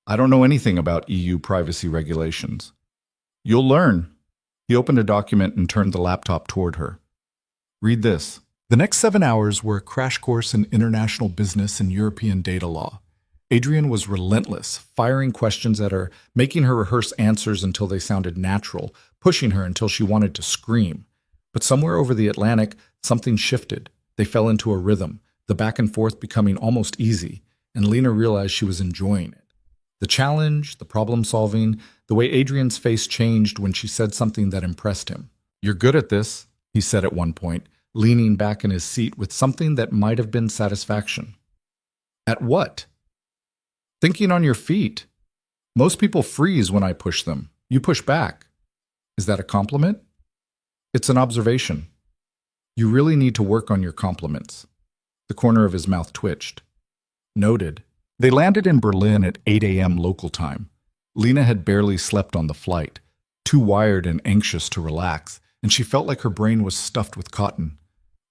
I don't know anything about EU privacy regulations. You'll learn. He opened a document and turned the laptop toward her. Read this. The next 7 hours were a crash course in international business and European data law. Adrian was relentless, firing questions at her, making her rehearse answers until they sounded natural, pushing her until she wanted to scream. But somewhere over the Atlantic, something shifted. They fell into a rhythm, the back and forth becoming almost easy, and Lena realized she was enjoying it. The challenge, the problem-solving, the way Adrian's face changed when she said something that impressed him. You're good at this, he said at one point, leaning back in his seat with something that might have been satisfaction. At what? Thinking on your feet. Most people freeze when I push them. You push back. Is that a compliment? It's an observation. You really need to work on your compliments. The corner of his mouth twitched. Noted. They landed in Berlin at 8 a.m. local time. Lena had barely slept on the flight, too wired and anxious to relax, and she felt like her brain was stuffed with cotton.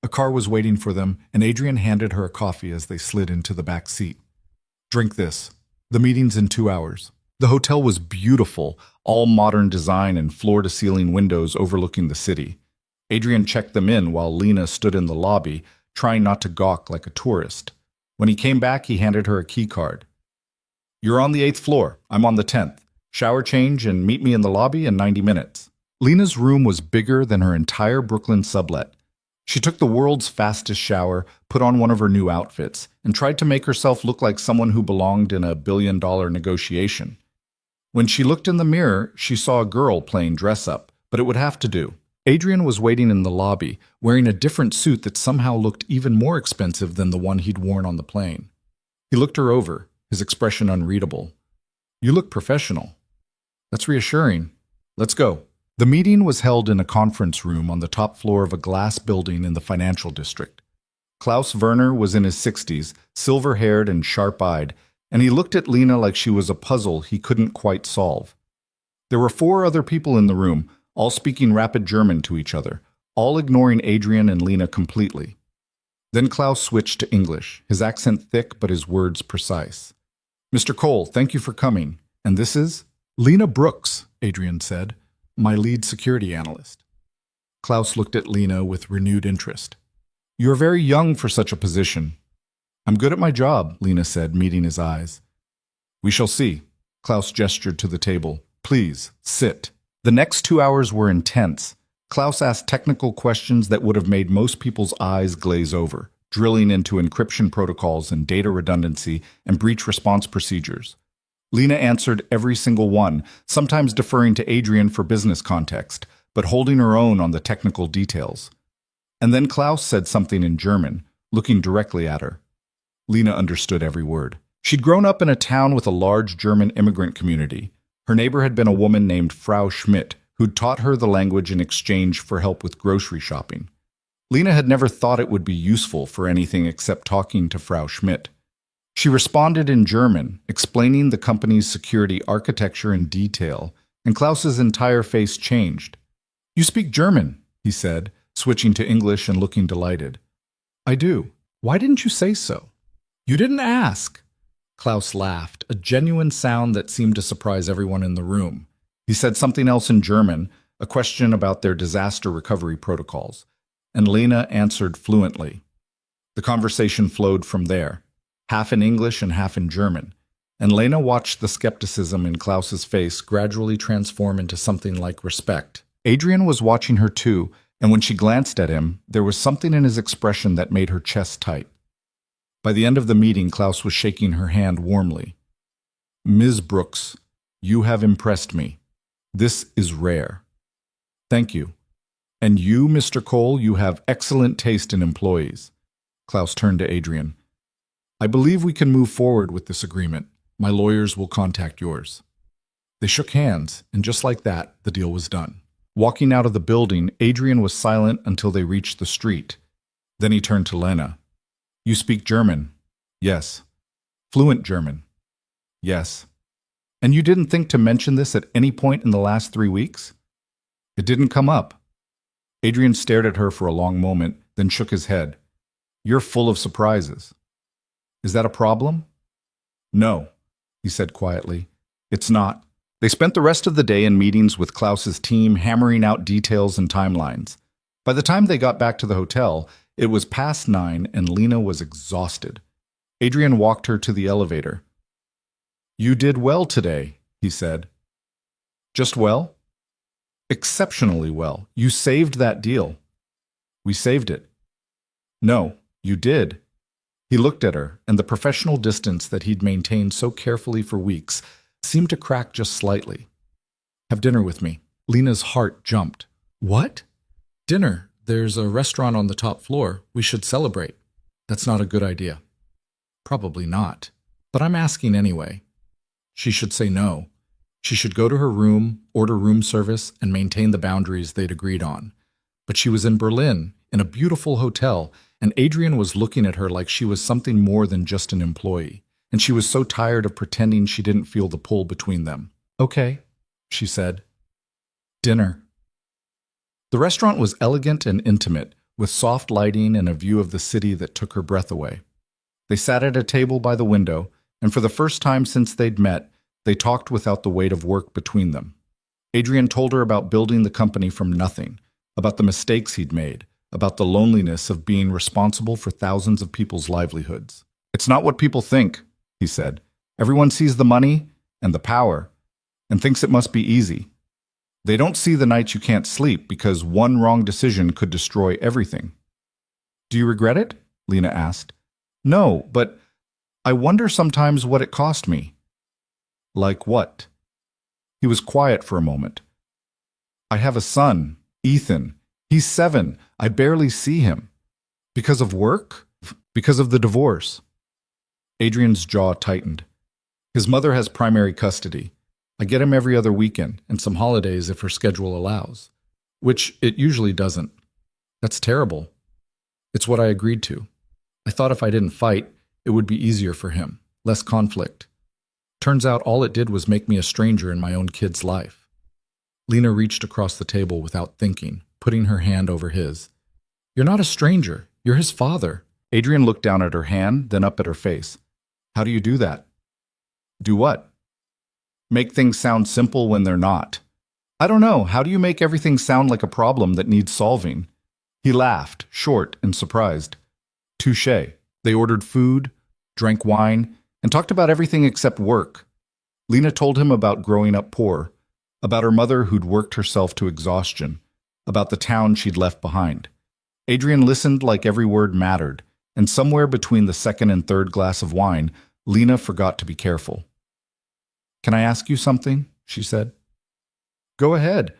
A car was waiting for them, and Adrian handed her a coffee as they slid into the back seat. Drink this. The meeting's in 2 hours. The hotel was beautiful, all modern design and floor-to-ceiling windows overlooking the city. Adrian checked them in while Lena stood in the lobby, trying not to gawk like a tourist. When he came back, he handed her a key card. You're on the 8th floor. I'm on the 10th. Shower change and meet me in the lobby in 90 minutes. Lena's room was bigger than her entire Brooklyn sublet. She took the world's fastest shower, put on one of her new outfits, and tried to make herself look like someone who belonged in a billion-dollar negotiation. When she looked in the mirror, she saw a girl playing dress-up, but it would have to do. Adrian was waiting in the lobby, wearing a different suit that somehow looked even more expensive than the one he'd worn on the plane. He looked her over, his expression unreadable. You look professional. That's reassuring. Let's go. The meeting was held in a conference room on the top floor of a glass building in the financial district. Klaus Werner was in his 60s, silver-haired and sharp-eyed, and he looked at Lena like she was a puzzle he couldn't quite solve. There were 4 other people in the room, all speaking rapid German to each other, all ignoring Adrian and Lena completely. Then Klaus switched to English, his accent thick but his words precise. Mr. Cole, thank you for coming. And this is? Lena Brooks, Adrian said, my lead security analyst. Klaus looked at Lena with renewed interest. You are very young for such a position. I'm good at my job, Lena said, meeting his eyes. We shall see. Klaus gestured to the table. Please, sit. The next 2 hours were intense. Klaus asked technical questions that would have made most people's eyes glaze over, drilling into encryption protocols and data redundancy and breach response procedures. Lena answered every single one, sometimes deferring to Adrian for business context, but holding her own on the technical details. And then Klaus said something in German, looking directly at her. Lena understood every word. She'd grown up in a town with a large German immigrant community. Her neighbor had been a woman named Frau Schmidt, who'd taught her the language in exchange for help with grocery shopping. Lena had never thought it would be useful for anything except talking to Frau Schmidt. She responded in German, explaining the company's security architecture in detail, and Klaus's entire face changed. You speak German, he said, switching to English and looking delighted. I do. Why didn't you say so? You didn't ask. Klaus laughed, a genuine sound that seemed to surprise everyone in the room. He said something else in German, a question about their disaster recovery protocols, and Lena answered fluently. The conversation flowed from there, half in English and half in German, and Lena watched the skepticism in Klaus's face gradually transform into something like respect. Adrian was watching her too, and when she glanced at him, there was something in his expression that made her chest tight. By the end of the meeting, Klaus was shaking her hand warmly. Ms. Brooks, you have impressed me. This is rare. Thank you. And you, Mr. Cole, you have excellent taste in employees. Klaus turned to Adrian. I believe we can move forward with this agreement. My lawyers will contact yours. They shook hands, and just like that, the deal was done. Walking out of the building, Adrian was silent until they reached the street. Then he turned to Lena. You speak German? Yes. Fluent German? Yes. And you didn't think to mention this at any point in the last 3 weeks? It didn't come up. Adrian stared at her for a long moment, then shook his head. You're full of surprises. Is that a problem? No, he said quietly. It's not. They spent the rest of the day in meetings with Klaus's team, hammering out details and timelines. By the time they got back to the hotel, it was past 9 and Lena was exhausted. Adrian walked her to the elevator. You did well today, he said. Just well? Exceptionally well. You saved that deal. We saved it. No, you did. He looked at her, and the professional distance that he'd maintained so carefully for weeks seemed to crack just slightly. Have dinner with me. Lena's heart jumped. What? Dinner. There's a restaurant on the top floor. We should celebrate. That's not a good idea. Probably not. But I'm asking anyway. She should say no. She should go to her room, order room service, and maintain the boundaries they'd agreed on. But she was in Berlin, in a beautiful hotel, and Adrian was looking at her like she was something more than just an employee, and she was so tired of pretending she didn't feel the pull between them. Okay, she said. Dinner. The restaurant was elegant and intimate, with soft lighting and a view of the city that took her breath away. They sat at a table by the window, and for the first time since they'd met, they talked without the weight of work between them. Adrian told her about building the company from nothing, about the mistakes he'd made, about the loneliness of being responsible for thousands of people's livelihoods. "It's not what people think," he said. "Everyone sees the money and the power and thinks it must be easy. They don't see the nights you can't sleep because one wrong decision could destroy everything." "Do you regret it?" Lena asked. "No, but I wonder sometimes what it cost me." "Like what?" He was quiet for a moment. "I have a son, Ethan. He's 7. I barely see him. Because of work? Because of the divorce." Adrian's jaw tightened. "His mother has primary custody. I get him every other weekend, and some holidays if her schedule allows. Which it usually doesn't. That's terrible. It's what I agreed to. I thought if I didn't fight, it would be easier for him, less conflict. Turns out all it did was make me a stranger in my own kid's life." Lena reached across the table without thinking, putting her hand over his. "You're not a stranger. You're his father." Adrian looked down at her hand, then up at her face. "How do you do that?" "Do what?" "Make things sound simple when they're not." "I don't know. How do you make everything sound like a problem that needs solving?" He laughed, short and surprised. "Touché." They ordered food, drank wine, and talked about everything except work. Lena told him about growing up poor, about her mother who'd worked herself to exhaustion, about the town she'd left behind. Adrian listened like every word mattered, and somewhere between the second and third glass of wine, Lena forgot to be careful. "Can I ask you something?" she said. "Go ahead."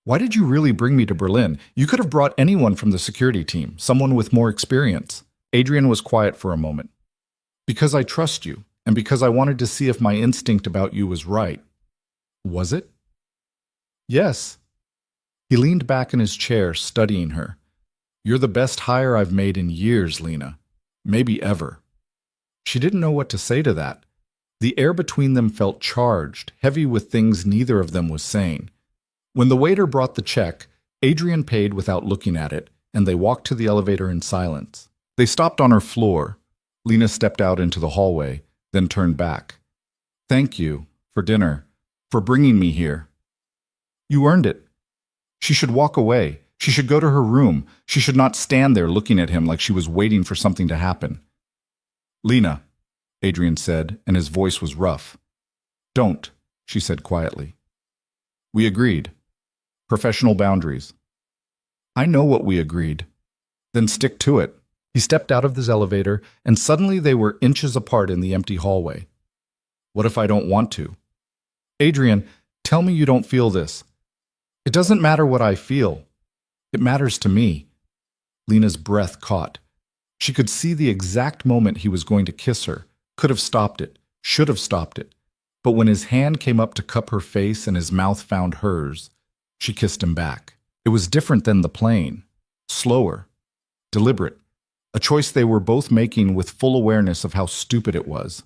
"Why did you really bring me to Berlin? You could have brought anyone from the security team, someone with more experience." Adrian was quiet for a moment. "Because I trust you, and because I wanted to see if my instinct about you was right." "Was it?" "Yes." He leaned back in his chair, studying her. "You're the best hire I've made in years, Lena. Maybe ever." She didn't know what to say to that. The air between them felt charged, heavy with things neither of them was saying. When the waiter brought the check, Adrian paid without looking at it, and they walked to the elevator in silence. They stopped on her floor. Lena stepped out into the hallway, then turned back. "Thank you, for dinner, for bringing me here." "You earned it." She should walk away. She should go to her room. She should not stand there looking at him like she was waiting for something to happen. "Lena," Adrian said, and his voice was rough. "Don't," she said quietly. "We agreed. Professional boundaries." "I know what we agreed." "Then stick to it." He stepped out of this elevator, and suddenly they were inches apart in the empty hallway. "What if I don't want to?" "Adrian, tell me you don't feel this." "It doesn't matter what I feel. It matters to me." Lena's breath caught. She could see the exact moment he was going to kiss her, could have stopped it, should have stopped it. But when his hand came up to cup her face and his mouth found hers, she kissed him back. It was different than the plane. Slower. Deliberate. A choice they were both making with full awareness of how stupid it was.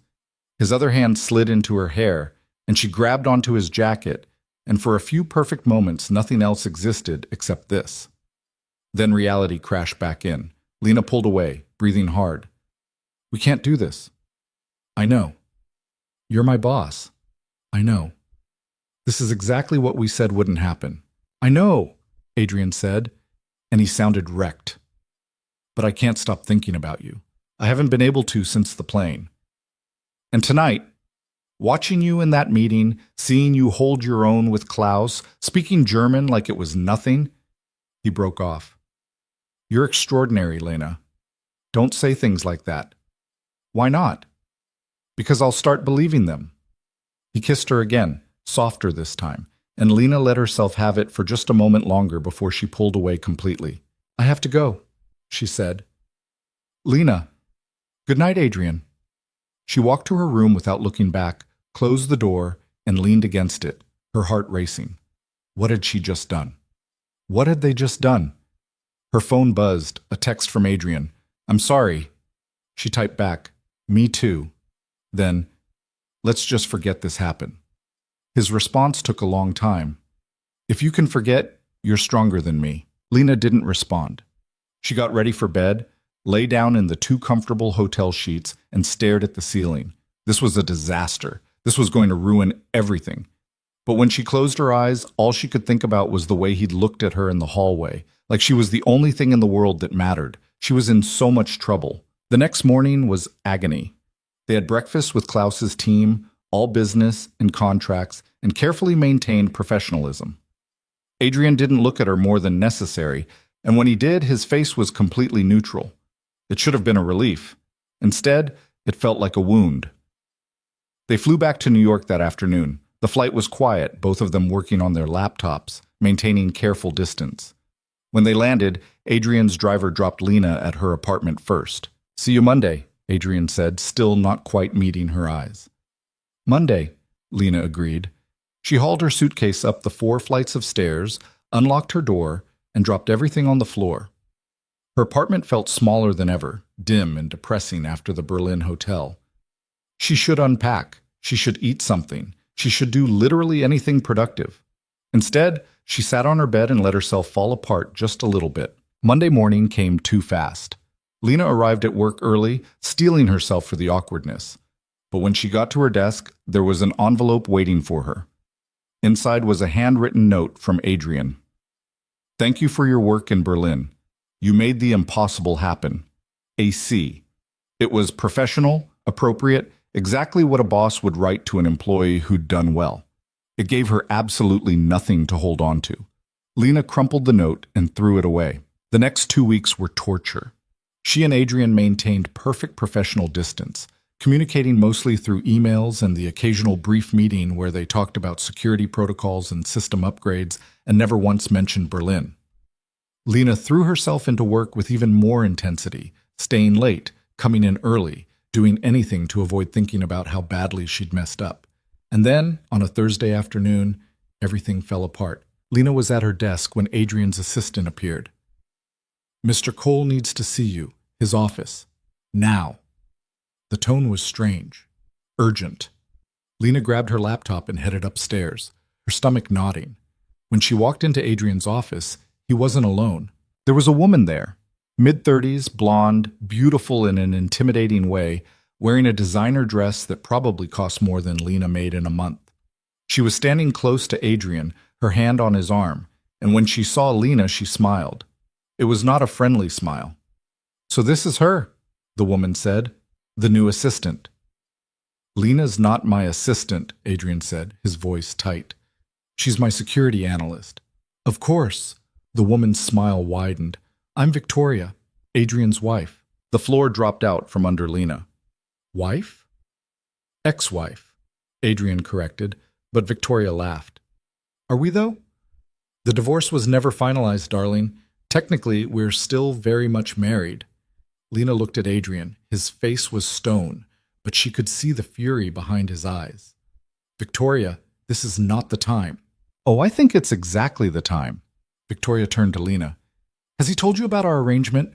His other hand slid into her hair, and she grabbed onto his jacket, and for a few perfect moments nothing else existed except this. Then reality crashed back in. Lena pulled away, breathing hard. "We can't do this." "I know." "You're my boss." "I know." "This is exactly what we said wouldn't happen." "I know," Adrian said, and he sounded wrecked. "But I can't stop thinking about you. I haven't been able to since the plane. And tonight, watching you in that meeting, seeing you hold your own with Klaus, speaking German like it was nothing." He broke off. "You're extraordinary, Lena. Don't say things like that." "Why not?" "Because I'll start believing them." He kissed her again, softer this time, and Lena let herself have it for just a moment longer before she pulled away completely. "I have to go," she said. "Lena." "Good night, Adrian." She walked to her room without looking back, closed the door, and leaned against it, her heart racing. What had she just done? What had they just done? Her phone buzzed, a text from Adrian. "I'm sorry." She typed back, "Me too." Then, "Let's just forget this happened." His response took a long time. "If you can forget, you're stronger than me." Lena didn't respond. She got ready for bed, lay down in the too comfortable hotel sheets, and stared at the ceiling. This was a disaster. This was going to ruin everything. But when she closed her eyes, all she could think about was the way he'd looked at her in the hallway, like she was the only thing in the world that mattered. She was in so much trouble. The next morning was agony. They had breakfast with Klaus's team, all business and contracts, and carefully maintained professionalism. Adrian didn't look at her more than necessary, and when he did, his face was completely neutral. It should have been a relief. Instead, it felt like a wound. They flew back to New York that afternoon. The flight was quiet, both of them working on their laptops, maintaining careful distance. When they landed, Adrian's driver dropped Lena at her apartment first. "See you Monday," Adrian said, still not quite meeting her eyes. "Monday," Lena agreed. She hauled her suitcase up the 4 flights of stairs, unlocked her door, and dropped everything on the floor. Her apartment felt smaller than ever, dim and depressing after the Berlin hotel. She should unpack. She should eat something. She should do literally anything productive. Instead, she sat on her bed and let herself fall apart just a little bit. Monday morning came too fast. Lena arrived at work early, steeling herself for the awkwardness. But when she got to her desk, there was an envelope waiting for her. Inside was a handwritten note from Adrian. "Thank you for your work in Berlin. You made the impossible happen. AC." It was professional, appropriate, exactly what a boss would write to an employee who'd done well. It gave her absolutely nothing to hold on to. Lena crumpled the note and threw it away. The next 2 weeks were torture. She and Adrian maintained perfect professional distance, communicating mostly through emails and the occasional brief meeting where they talked about security protocols and system upgrades and never once mentioned Berlin. Lena threw herself into work with even more intensity, staying late, coming in early, doing anything to avoid thinking about how badly she'd messed up. And then, on a Thursday afternoon, everything fell apart. Lena was at her desk when Adrian's assistant appeared. "Mr. Cole needs to see you. His office. Now." The tone was strange. Urgent. Lena grabbed her laptop and headed upstairs, her stomach nodding. When she walked into Adrian's office, he wasn't alone. There was a woman there. Mid-30s, blonde, beautiful in an intimidating way, wearing a designer dress that probably cost more than Lena made in a month. She was standing close to Adrian, her hand on his arm, and when she saw Lena, she smiled. It was not a friendly smile. "So this is her," the woman said, "the new assistant." "Lena's not my assistant," Adrian said, his voice tight. "She's my security analyst." "Of course." The woman's smile widened. "I'm Victoria, Adrian's wife." The floor dropped out from under Lena. "Wife?" "Ex-wife," Adrian corrected, but Victoria laughed. "Are we, though?" "The divorce was never finalized, darling. Technically, we're still very much married." Lena looked at Adrian. His face was stone, but she could see the fury behind his eyes. "Victoria, this is not the time." "Oh, I think it's exactly the time." Victoria turned to Lena. "Has he told you about our arrangement?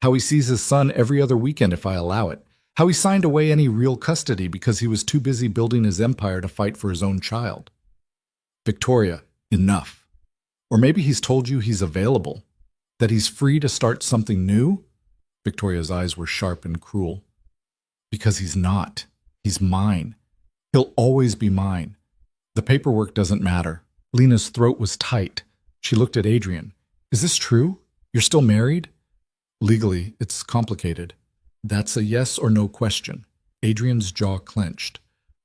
How he sees his son every other weekend if I allow it? How he signed away any real custody because he was too busy building his empire to fight for his own child?" "Victoria, enough. Or maybe he's told you he's available, that he's free to start something new?" Victoria's eyes were sharp and cruel. "Because he's not. He's mine. He'll always be mine. The paperwork doesn't matter." Lena's throat was tight. She looked at Adrian. "Is this true? You're still married?" "Legally, it's complicated. That's a yes or no question." Adrian's jaw clenched.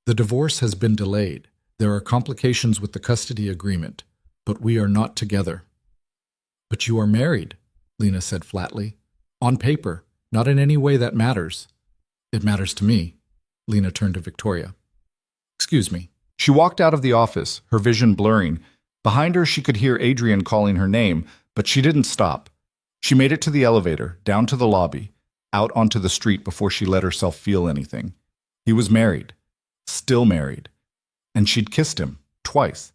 "The divorce has been delayed. There are complications with the custody agreement, but we are not together." "But you are married," Lena said flatly. "On paper, not in any way that matters." "It matters to me." Lena turned to Victoria. "Excuse me." She walked out of the office, her vision blurring. Behind her, she could hear Adrian calling her name, but she didn't stop. She made it to the elevator, down to the lobby, out onto the street before she let herself feel anything. He was married. Still married. And she'd kissed him, twice.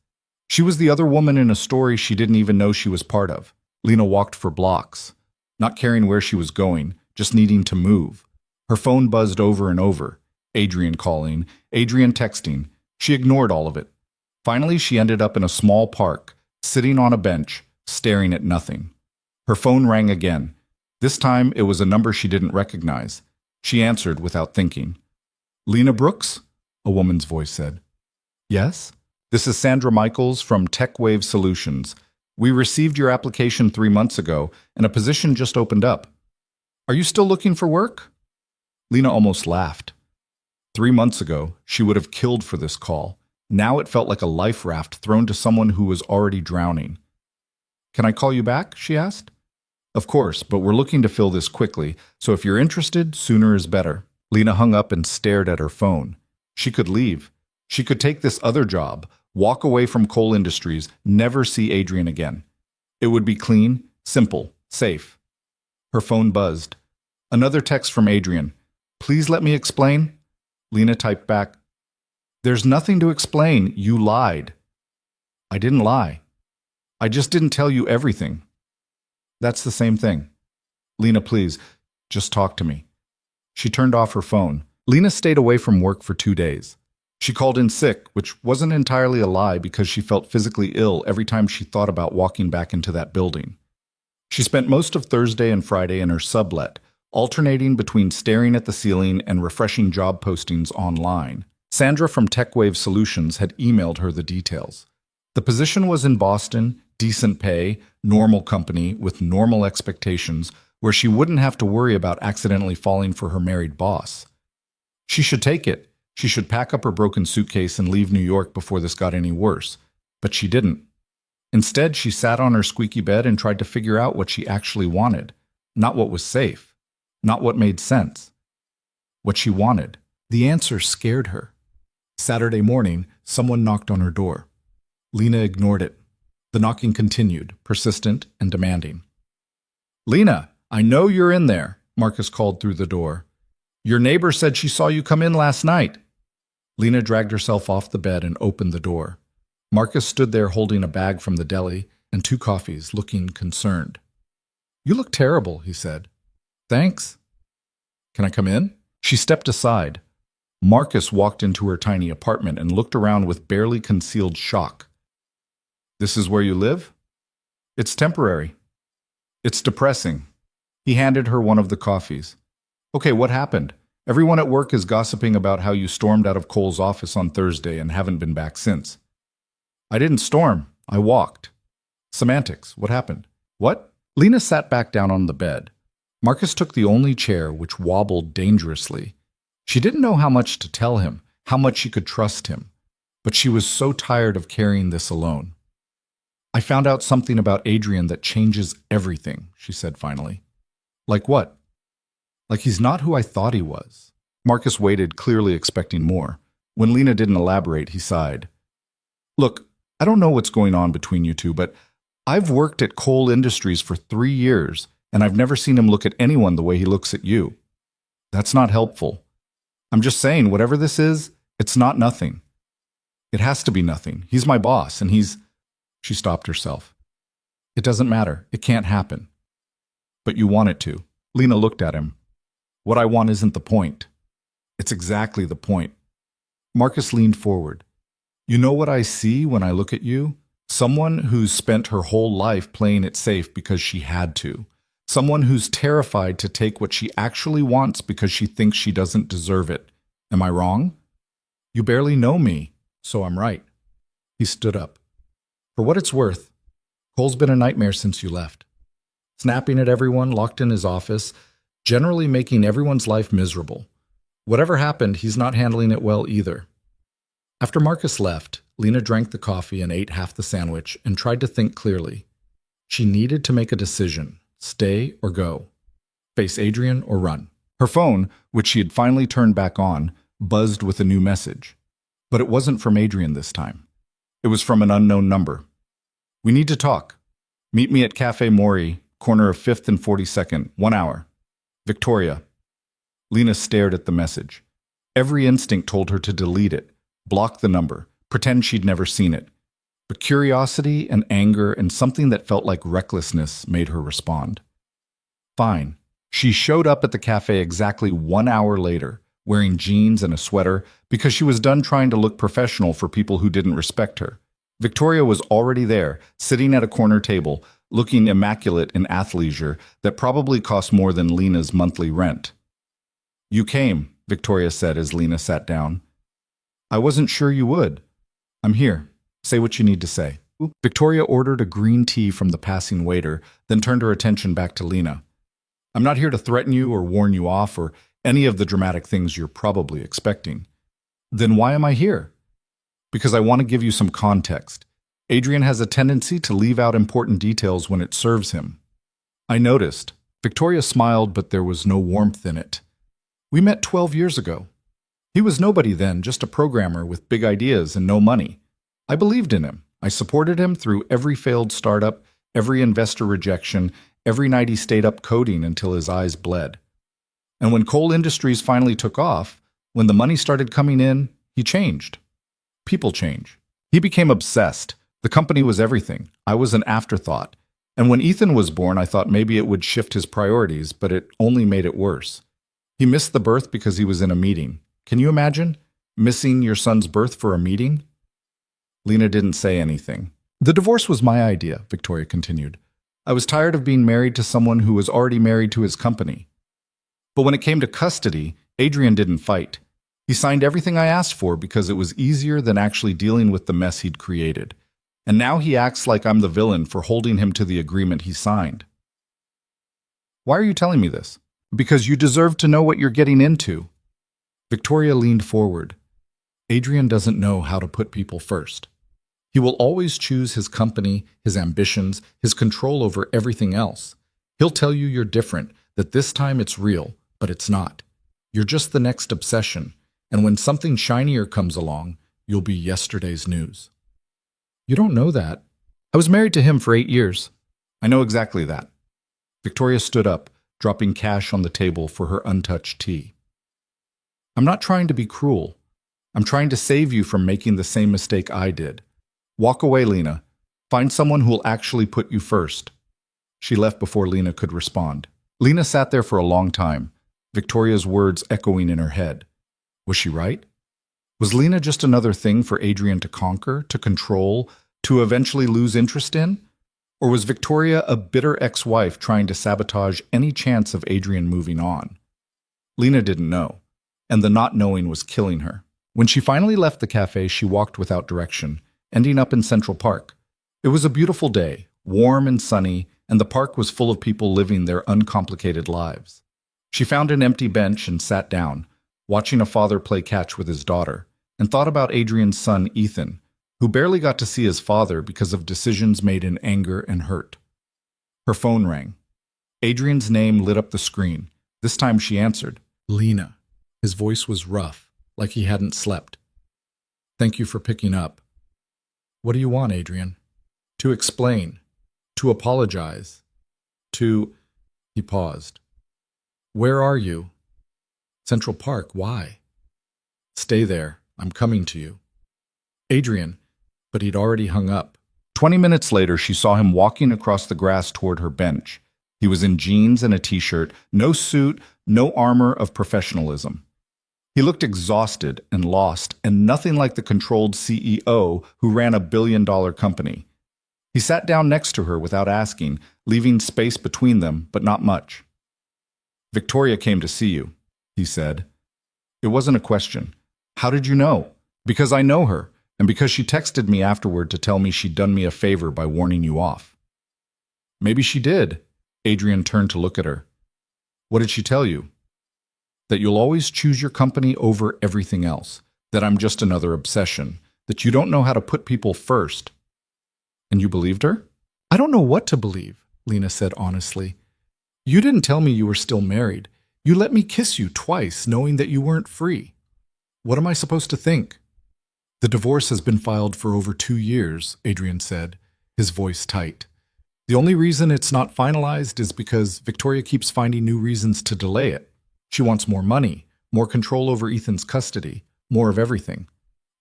She was the other woman in a story she didn't even know she was part of. Lena walked for blocks, not caring where she was going, just needing to move. Her phone buzzed over and over. Adrian calling, Adrian texting. She ignored all of it. Finally, she ended up in a small park, sitting on a bench, staring at nothing. Her phone rang again. This time, it was a number she didn't recognize. She answered without thinking. Lena Brooks? A woman's voice said. Yes? This is Sandra Michaels from TechWave Solutions. We received your application 3 months ago, and a position just opened up. Are you still looking for work? Lena almost laughed. 3 months ago, she would have killed for this call. Now it felt like a life raft thrown to someone who was already drowning. Can I call you back? She asked. Of course, but we're looking to fill this quickly, so if you're interested, sooner is better. Lena hung up and stared at her phone. She could leave. She could take this other job, walk away from coal industries, never see Adrian again. It would be clean, simple, safe. Her phone buzzed. Another text from Adrian. Please let me explain. Lena typed back. There's nothing to explain. You lied. I didn't lie. I just didn't tell you everything. That's the same thing. Lena, please, just talk to me. She turned off her phone. Lena stayed away from work for 2 days. She called in sick, which wasn't entirely a lie because she felt physically ill every time she thought about walking back into that building. She spent most of Thursday and Friday in her sublet, alternating between staring at the ceiling and refreshing job postings online. Sandra from TechWave Solutions had emailed her the details. The position was in Boston, decent pay, normal company with normal expectations, where she wouldn't have to worry about accidentally falling for her married boss. She should take it. She should pack up her broken suitcase and leave New York before this got any worse. But she didn't. Instead, she sat on her squeaky bed and tried to figure out what she actually wanted. Not what was safe. Not what made sense. What she wanted. The answer scared her. Saturday morning, someone knocked on her door. Lena ignored it. The knocking continued, persistent and demanding. Lena, I know you're in there, Marcus called through the door. Your neighbor said she saw you come in last night. Lena dragged herself off the bed and opened the door. Marcus stood there holding a bag from the deli and 2 coffees, looking concerned. You look terrible, he said. Thanks. Can I come in? She stepped aside. Marcus walked into her tiny apartment and looked around with barely concealed shock. This is where you live? It's temporary. It's depressing. He handed her one of the coffees. Okay, what happened? Everyone at work is gossiping about how you stormed out of Cole's office on Thursday and haven't been back since. I didn't storm. I walked. Semantics. What happened? What? Lena sat back down on the bed. Marcus took the only chair, which wobbled dangerously. She didn't know how much to tell him, how much she could trust him. But she was so tired of carrying this alone. I found out something about Adrian that changes everything, she said finally. Like what? Like he's not who I thought he was. Marcus waited, clearly expecting more. When Lena didn't elaborate, he sighed. Look, I don't know what's going on between you two, but I've worked at Cole Industries for 3 years, and I've never seen him look at anyone the way he looks at you. That's not helpful. I'm just saying, whatever this is, it's not nothing. It has to be nothing. He's my boss, and he's... She stopped herself. It doesn't matter. It can't happen. But you want it to. Lena looked at him. What I want isn't the point. It's exactly the point. Marcus leaned forward. You know what I see when I look at you? Someone who's spent her whole life playing it safe because she had to. Someone who's terrified to take what she actually wants because she thinks she doesn't deserve it. Am I wrong? You barely know me, so I'm right. He stood up. For what it's worth, Cole's been a nightmare since you left. Snapping at everyone, locked in his office, generally making everyone's life miserable. Whatever happened, he's not handling it well either. After Marcus left, Lena drank the coffee and ate half the sandwich and tried to think clearly. She needed to make a decision, stay or go, face Adrian or run. Her phone, which she had finally turned back on, buzzed with a new message. But it wasn't from Adrian this time. It was from an unknown number. We need to talk. Meet me at Cafe Mori, corner of 5th and 42nd, 1 hour. Victoria. Lena stared at the message. Every instinct told her to delete it, block the number, pretend she'd never seen it. But curiosity and anger and something that felt like recklessness made her respond. Fine. She showed up at the cafe exactly 1 hour later, wearing jeans and a sweater because she was done trying to look professional for people who didn't respect her. Victoria was already there, sitting at a corner table, looking immaculate in athleisure that probably cost more than Lena's monthly rent. "You came," Victoria said as Lena sat down. "I wasn't sure you would. I'm here. Say what you need to say." Victoria ordered a green tea from the passing waiter, then turned her attention back to Lena. "I'm not here to threaten you or warn you off or any of the dramatic things you're probably expecting." "Then why am I here?" "Because I want to give you some context. Adrian has a tendency to leave out important details when it serves him." "I noticed." Victoria smiled, but there was no warmth in it. "We met 12 years ago. He was nobody then, just a programmer with big ideas and no money. I believed in him. I supported him through every failed startup, every investor rejection, every night he stayed up coding until his eyes bled. And when coal industries finally took off, when the money started coming in, he changed. People change. He became obsessed. The company was everything. I was an afterthought. And when Ethan was born, I thought maybe it would shift his priorities, but it only made it worse. He missed the birth because he was in a meeting. Can you imagine? Missing your son's birth for a meeting? Lena didn't say anything. "The divorce was my idea," Victoria continued. "I was tired of being married to someone who was already married to his company. But when it came to custody, Adrian didn't fight. He signed everything I asked for because it was easier than actually dealing with the mess he'd created. And now he acts like I'm the villain for holding him to the agreement he signed." "Why are you telling me this?" "Because you deserve to know what you're getting into." Victoria leaned forward. "Adrian doesn't know how to put people first. He will always choose his company, his ambitions, his control over everything else. He'll tell you you're different, that this time it's real, but it's not. You're just the next obsession, and when something shinier comes along, you'll be yesterday's news." "You don't know that. I was married to him for 8 years. "I know exactly that." Victoria stood up, dropping cash on the table for her untouched tea. "I'm not trying to be cruel. I'm trying to save you from making the same mistake I did. Walk away, Lena. Find someone who'll actually put you first." She left before Lena could respond. Lena sat there for a long time, Victoria's words echoing in her head. Was she right? Was Lena just another thing for Adrian to conquer, to control, to eventually lose interest in? Or was Victoria a bitter ex-wife trying to sabotage any chance of Adrian moving on? Lena didn't know, and the not knowing was killing her. When she finally left the cafe, she walked without direction, ending up in Central Park. It was a beautiful day, warm and sunny, and the park was full of people living their uncomplicated lives. She found an empty bench and sat down, watching a father play catch with his daughter, and thought about Adrian's son, Ethan, who barely got to see his father because of decisions made in anger and hurt. Her phone rang. Adrian's name lit up the screen. This time she answered. "Lena." His voice was rough, like he hadn't slept. "Thank you for picking up." "What do you want, Adrian?" "To explain. To apologize. To—" He paused. "Where are you?" "Central Park. Why?" "Stay there. I'm coming to you." "Adrian." But he'd already hung up. 20 minutes later, she saw him walking across the grass toward her bench. He was in jeans and a t-shirt, no suit, no armor of professionalism. He looked exhausted and lost, and nothing like the controlled CEO who ran a billion-dollar company. He sat down next to her without asking, leaving space between them, but not much. "Victoria came to see you," he said. It wasn't a question. "How did you know?" "Because I know her, and because she texted me afterward to tell me she'd done me a favor by warning you off." "Maybe she did." Adrian turned to look at her. "What did she tell you?" "That you'll always choose your company over everything else, that I'm just another obsession, that you don't know how to put people first." "And you believed her?" "I don't know what to believe," Lena said honestly. "You didn't tell me you were still married. You let me kiss you twice, knowing that you weren't free. What am I supposed to think?" "The divorce has been filed for over 2 years," Adrian said, his voice tight. "The only reason it's not finalized is because Victoria keeps finding new reasons to delay it. She wants more money, more control over Ethan's custody, more of everything.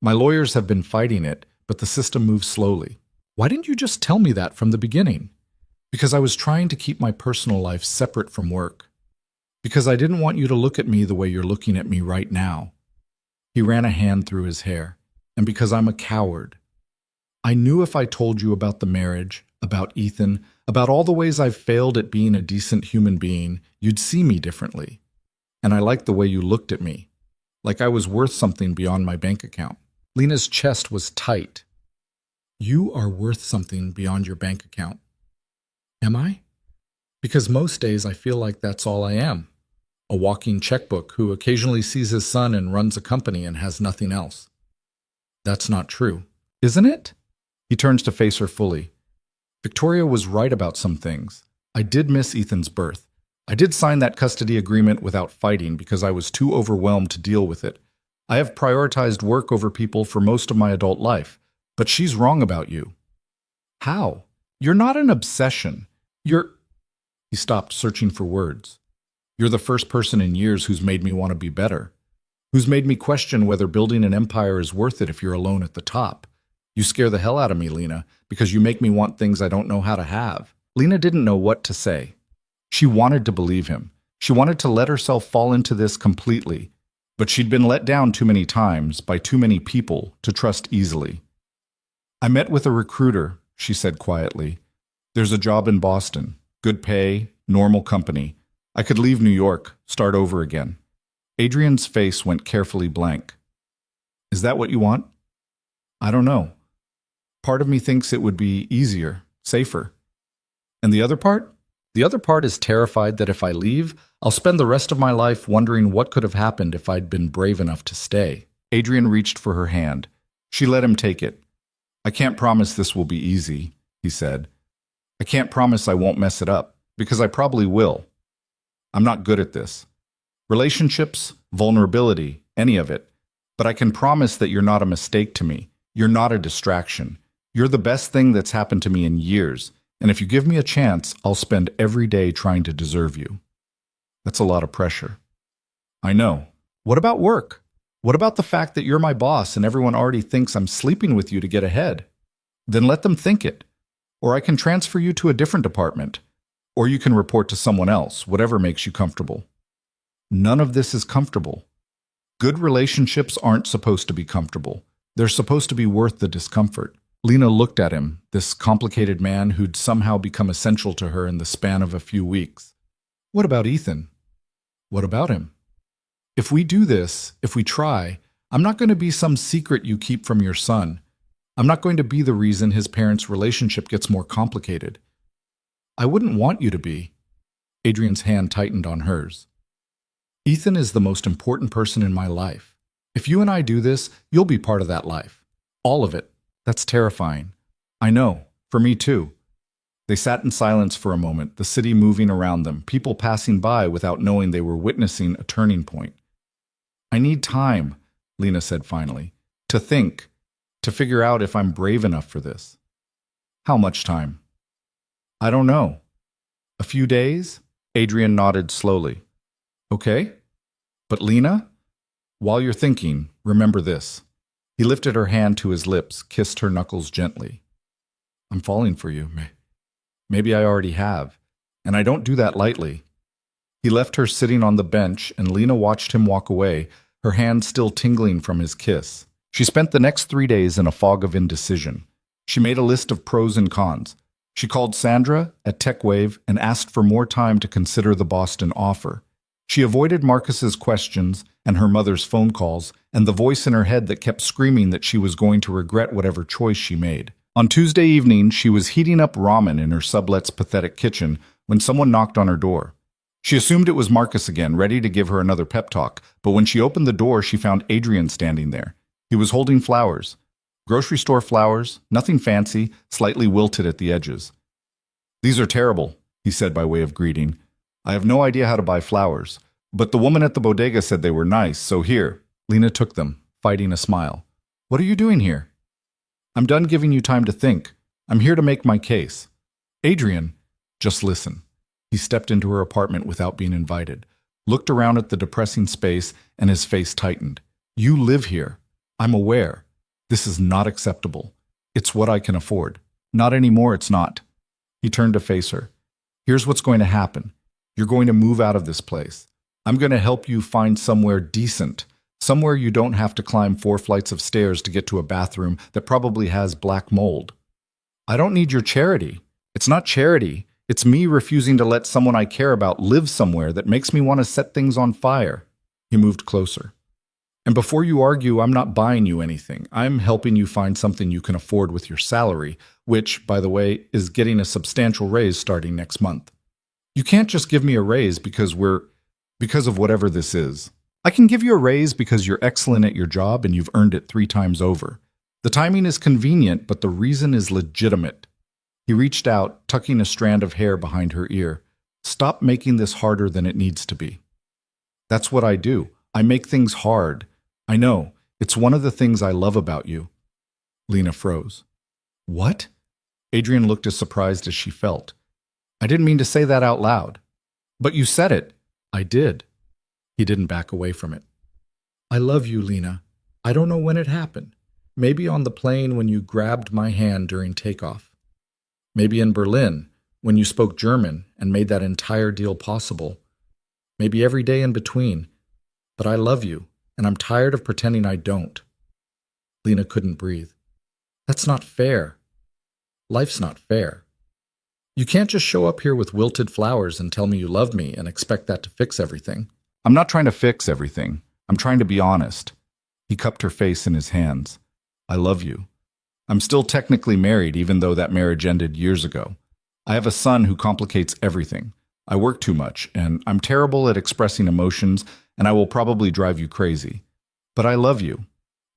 My lawyers have been fighting it, but the system moves slowly." "Why didn't you just tell me that from the beginning?" "Because I was trying to keep my personal life separate from work. Because I didn't want you to look at me the way you're looking at me right now." He ran a hand through his hair. "And because I'm a coward. I knew if I told you about the marriage, about Ethan, about all the ways I've failed at being a decent human being, you'd see me differently. And I liked the way you looked at me, like I was worth something beyond my bank account. Lena's chest was tight. You are worth something beyond your bank account. Am I? Because most days I feel like that's all I am. A walking checkbook who occasionally sees his son and runs a company and has nothing else. That's not true, isn't it? He turns to face her fully. Victoria was right about some things. I did miss Ethan's birth. I did sign that custody agreement without fighting because I was too overwhelmed to deal with it. I have prioritized work over people for most of my adult life, but she's wrong about you. How? You're not an obsession. He stopped, searching for words. You're the first person in years who's made me want to be better, who's made me question whether building an empire is worth it if you're alone at the top. You scare the hell out of me, Lena, because you make me want things I don't know how to have. Lena didn't know what to say. She wanted to believe him. She wanted to let herself fall into this completely, but she'd been let down too many times by too many people to trust easily. I met with a recruiter, she said quietly. There's a job in Boston. Good pay, normal company. I could leave New York, start over again. Adrian's face went carefully blank. Is that what you want? I don't know. Part of me thinks it would be easier, safer. And the other part? The other part is terrified that if I leave, I'll spend the rest of my life wondering what could have happened if I'd been brave enough to stay. Adrian reached for her hand. She let him take it. I can't promise this will be easy, he said. I can't promise I won't mess it up, because I probably will. I'm not good at this. Relationships, vulnerability, any of it. But I can promise that you're not a mistake to me. You're not a distraction. You're the best thing that's happened to me in years, and if you give me a chance, I'll spend every day trying to deserve you. That's a lot of pressure. I know. What about work? What about the fact that you're my boss and everyone already thinks I'm sleeping with you to get ahead? Then let them think it. Or I can transfer you to a different department. Or you can report to someone else, whatever makes you comfortable. None of this is comfortable. Good relationships aren't supposed to be comfortable. They're supposed to be worth the discomfort. Lena looked at him, this complicated man who'd somehow become essential to her in the span of a few weeks. What about Ethan? What about him? If we do this, if we try, I'm not going to be some secret you keep from your son. I'm not going to be the reason his parents' relationship gets more complicated. I wouldn't want you to be. Adrian's hand tightened on hers. Ethan is the most important person in my life. If you and I do this, you'll be part of that life. All of it. That's terrifying. I know. For me too. They sat in silence for a moment, the city moving around them, people passing by without knowing they were witnessing a turning point. I need time, Lena said finally, to think, to figure out if I'm brave enough for this. How much time? I don't know. A few days? Adrian nodded slowly. Okay. But Lena, while you're thinking, remember this. He lifted her hand to his lips, kissed her knuckles gently. I'm falling for you. Maybe I already have, and I don't do that lightly. He left her sitting on the bench, and Lena watched him walk away, her hand still tingling from his kiss. She spent the next 3 days in a fog of indecision. She made a list of pros and cons. She called Sandra at TechWave and asked for more time to consider the Boston offer. She avoided Marcus's questions and her mother's phone calls and the voice in her head that kept screaming that she was going to regret whatever choice she made. On Tuesday evening, she was heating up ramen in her sublet's pathetic kitchen when someone knocked on her door. She assumed it was Marcus again, ready to give her another pep talk, but when she opened the door, she found Adrian standing there. He was holding flowers. Grocery store flowers, nothing fancy, slightly wilted at the edges. These are terrible, he said by way of greeting. I have no idea how to buy flowers, but the woman at the bodega said they were nice, so here. Lena took them, fighting a smile. What are you doing here? I'm done giving you time to think. I'm here to make my case. Adrian, just listen. He stepped into her apartment without being invited, looked around at the depressing space, and his face tightened. You live here. I'm aware. This is not acceptable. It's what I can afford. Not anymore, it's not. He turned to face her. Here's what's going to happen. You're going to move out of this place. I'm going to help you find somewhere decent, somewhere you don't have to climb 4 flights of stairs to get to a bathroom that probably has black mold. I don't need your charity. It's not charity. It's me refusing to let someone I care about live somewhere that makes me want to set things on fire. He moved closer. And before you argue, I'm not buying you anything. I'm helping you find something you can afford with your salary, which, by the way, is getting a substantial raise starting next month. You can't just give me a raise because of whatever this is. I can give you a raise because you're excellent at your job and you've earned it 3 times over. The timing is convenient, but the reason is legitimate. He reached out, tucking a strand of hair behind her ear. Stop making this harder than it needs to be. That's what I do. I make things hard. I know. It's one of the things I love about you. Lena froze. What? Adrian looked as surprised as she felt. I didn't mean to say that out loud. But you said it. I did. He didn't back away from it. I love you, Lena. I don't know when it happened. Maybe on the plane when you grabbed my hand during takeoff. Maybe in Berlin when you spoke German and made that entire deal possible. Maybe every day in between. But I love you, and I'm tired of pretending I don't. Lena couldn't breathe. That's not fair. Life's not fair. You can't just show up here with wilted flowers and tell me you love me and expect that to fix everything. I'm not trying to fix everything. I'm trying to be honest. He cupped her face in his hands. I love you. I'm still technically married, even though that marriage ended years ago. I have a son who complicates everything. I work too much, and I'm terrible at expressing emotions, and I will probably drive you crazy. But I love you.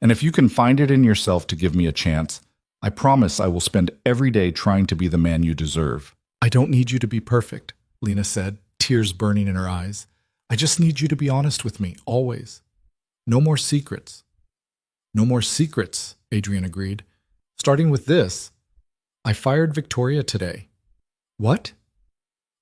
And if you can find it in yourself to give me a chance, I promise I will spend every day trying to be the man you deserve. I don't need you to be perfect, Lena said, tears burning in her eyes. I just need you to be honest with me, always. No more secrets. No more secrets, Adrian agreed. Starting with this, I fired Victoria today. What?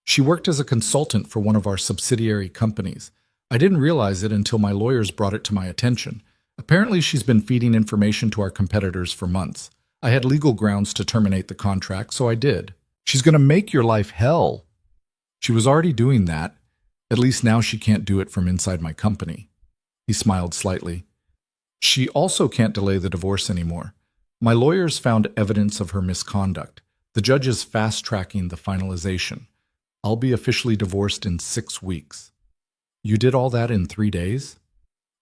She worked as a consultant for one of our subsidiary companies. I didn't realize it until my lawyers brought it to my attention. Apparently, she's been feeding information to our competitors for months. I had legal grounds to terminate the contract, so I did. She's going to make your life hell. She was already doing that. At least now she can't do it from inside my company. He smiled slightly. She also can't delay the divorce anymore. My lawyers found evidence of her misconduct. The judge is fast-tracking the finalization. I'll be officially divorced in 6 weeks. You did all that in 3 days?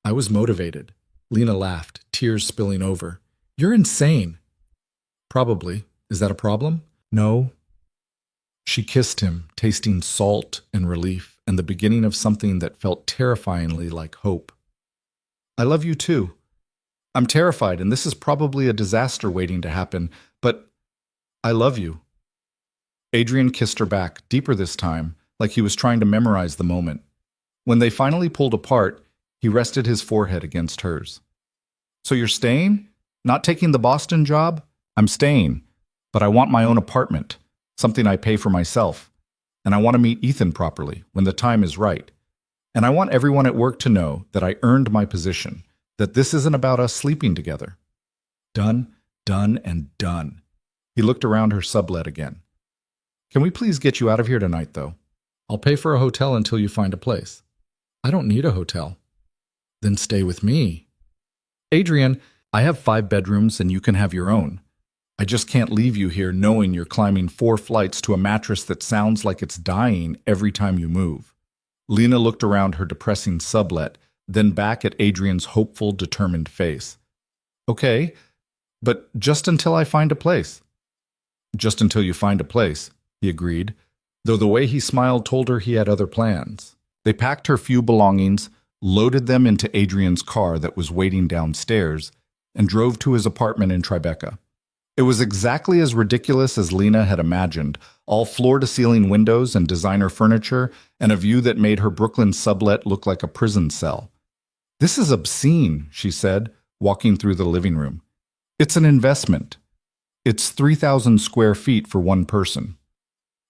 I was motivated. Lena laughed, tears spilling over. You're insane. Probably. Is that a problem? No. She kissed him, tasting salt and relief, and the beginning of something that felt terrifyingly like hope. I love you too. I'm terrified, and this is probably a disaster waiting to happen, but I love you. Adrian kissed her back, deeper this time, like he was trying to memorize the moment. When they finally pulled apart, he rested his forehead against hers. So you're staying? Not taking the Boston job? I'm staying, but I want my own apartment, something I pay for myself. And I want to meet Ethan properly, when the time is right. And I want everyone at work to know that I earned my position, that this isn't about us sleeping together. Done, done, and done. He looked around her sublet again. Can we please get you out of here tonight, though? I'll pay for a hotel until you find a place. I don't need a hotel. Then stay with me. Adrian, I have 5 bedrooms and you can have your own. I just can't leave you here knowing you're climbing 4 flights to a mattress that sounds like it's dying every time you move. Lena looked around her depressing sublet, then back at Adrian's hopeful, determined face. Okay, but just until I find a place. Just until you find a place, he agreed, though the way he smiled told her he had other plans. They packed her few belongings, loaded them into Adrian's car that was waiting downstairs, and drove to his apartment in Tribeca. It was exactly as ridiculous as Lena had imagined, all floor-to-ceiling windows and designer furniture, and a view that made her Brooklyn sublet look like a prison cell. This is obscene, she said, walking through the living room. It's an investment. It's 3,000 square feet for one person.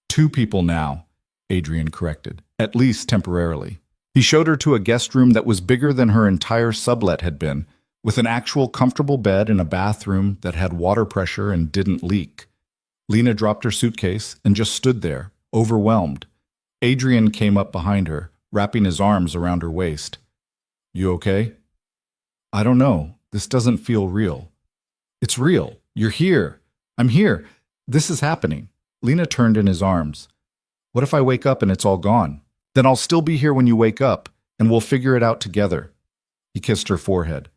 2 people now, Adrian corrected, at least temporarily. He showed her to a guest room that was bigger than her entire sublet had been, with an actual comfortable bed and a bathroom that had water pressure and didn't leak. Lena dropped her suitcase and just stood there, overwhelmed. Adrian came up behind her, wrapping his arms around her waist. You okay? I don't know. This doesn't feel real. It's real. You're here. I'm here. This is happening. Lena turned in his arms. What if I wake up and it's all gone? Then I'll still be here when you wake up, and we'll figure it out together. He kissed her forehead.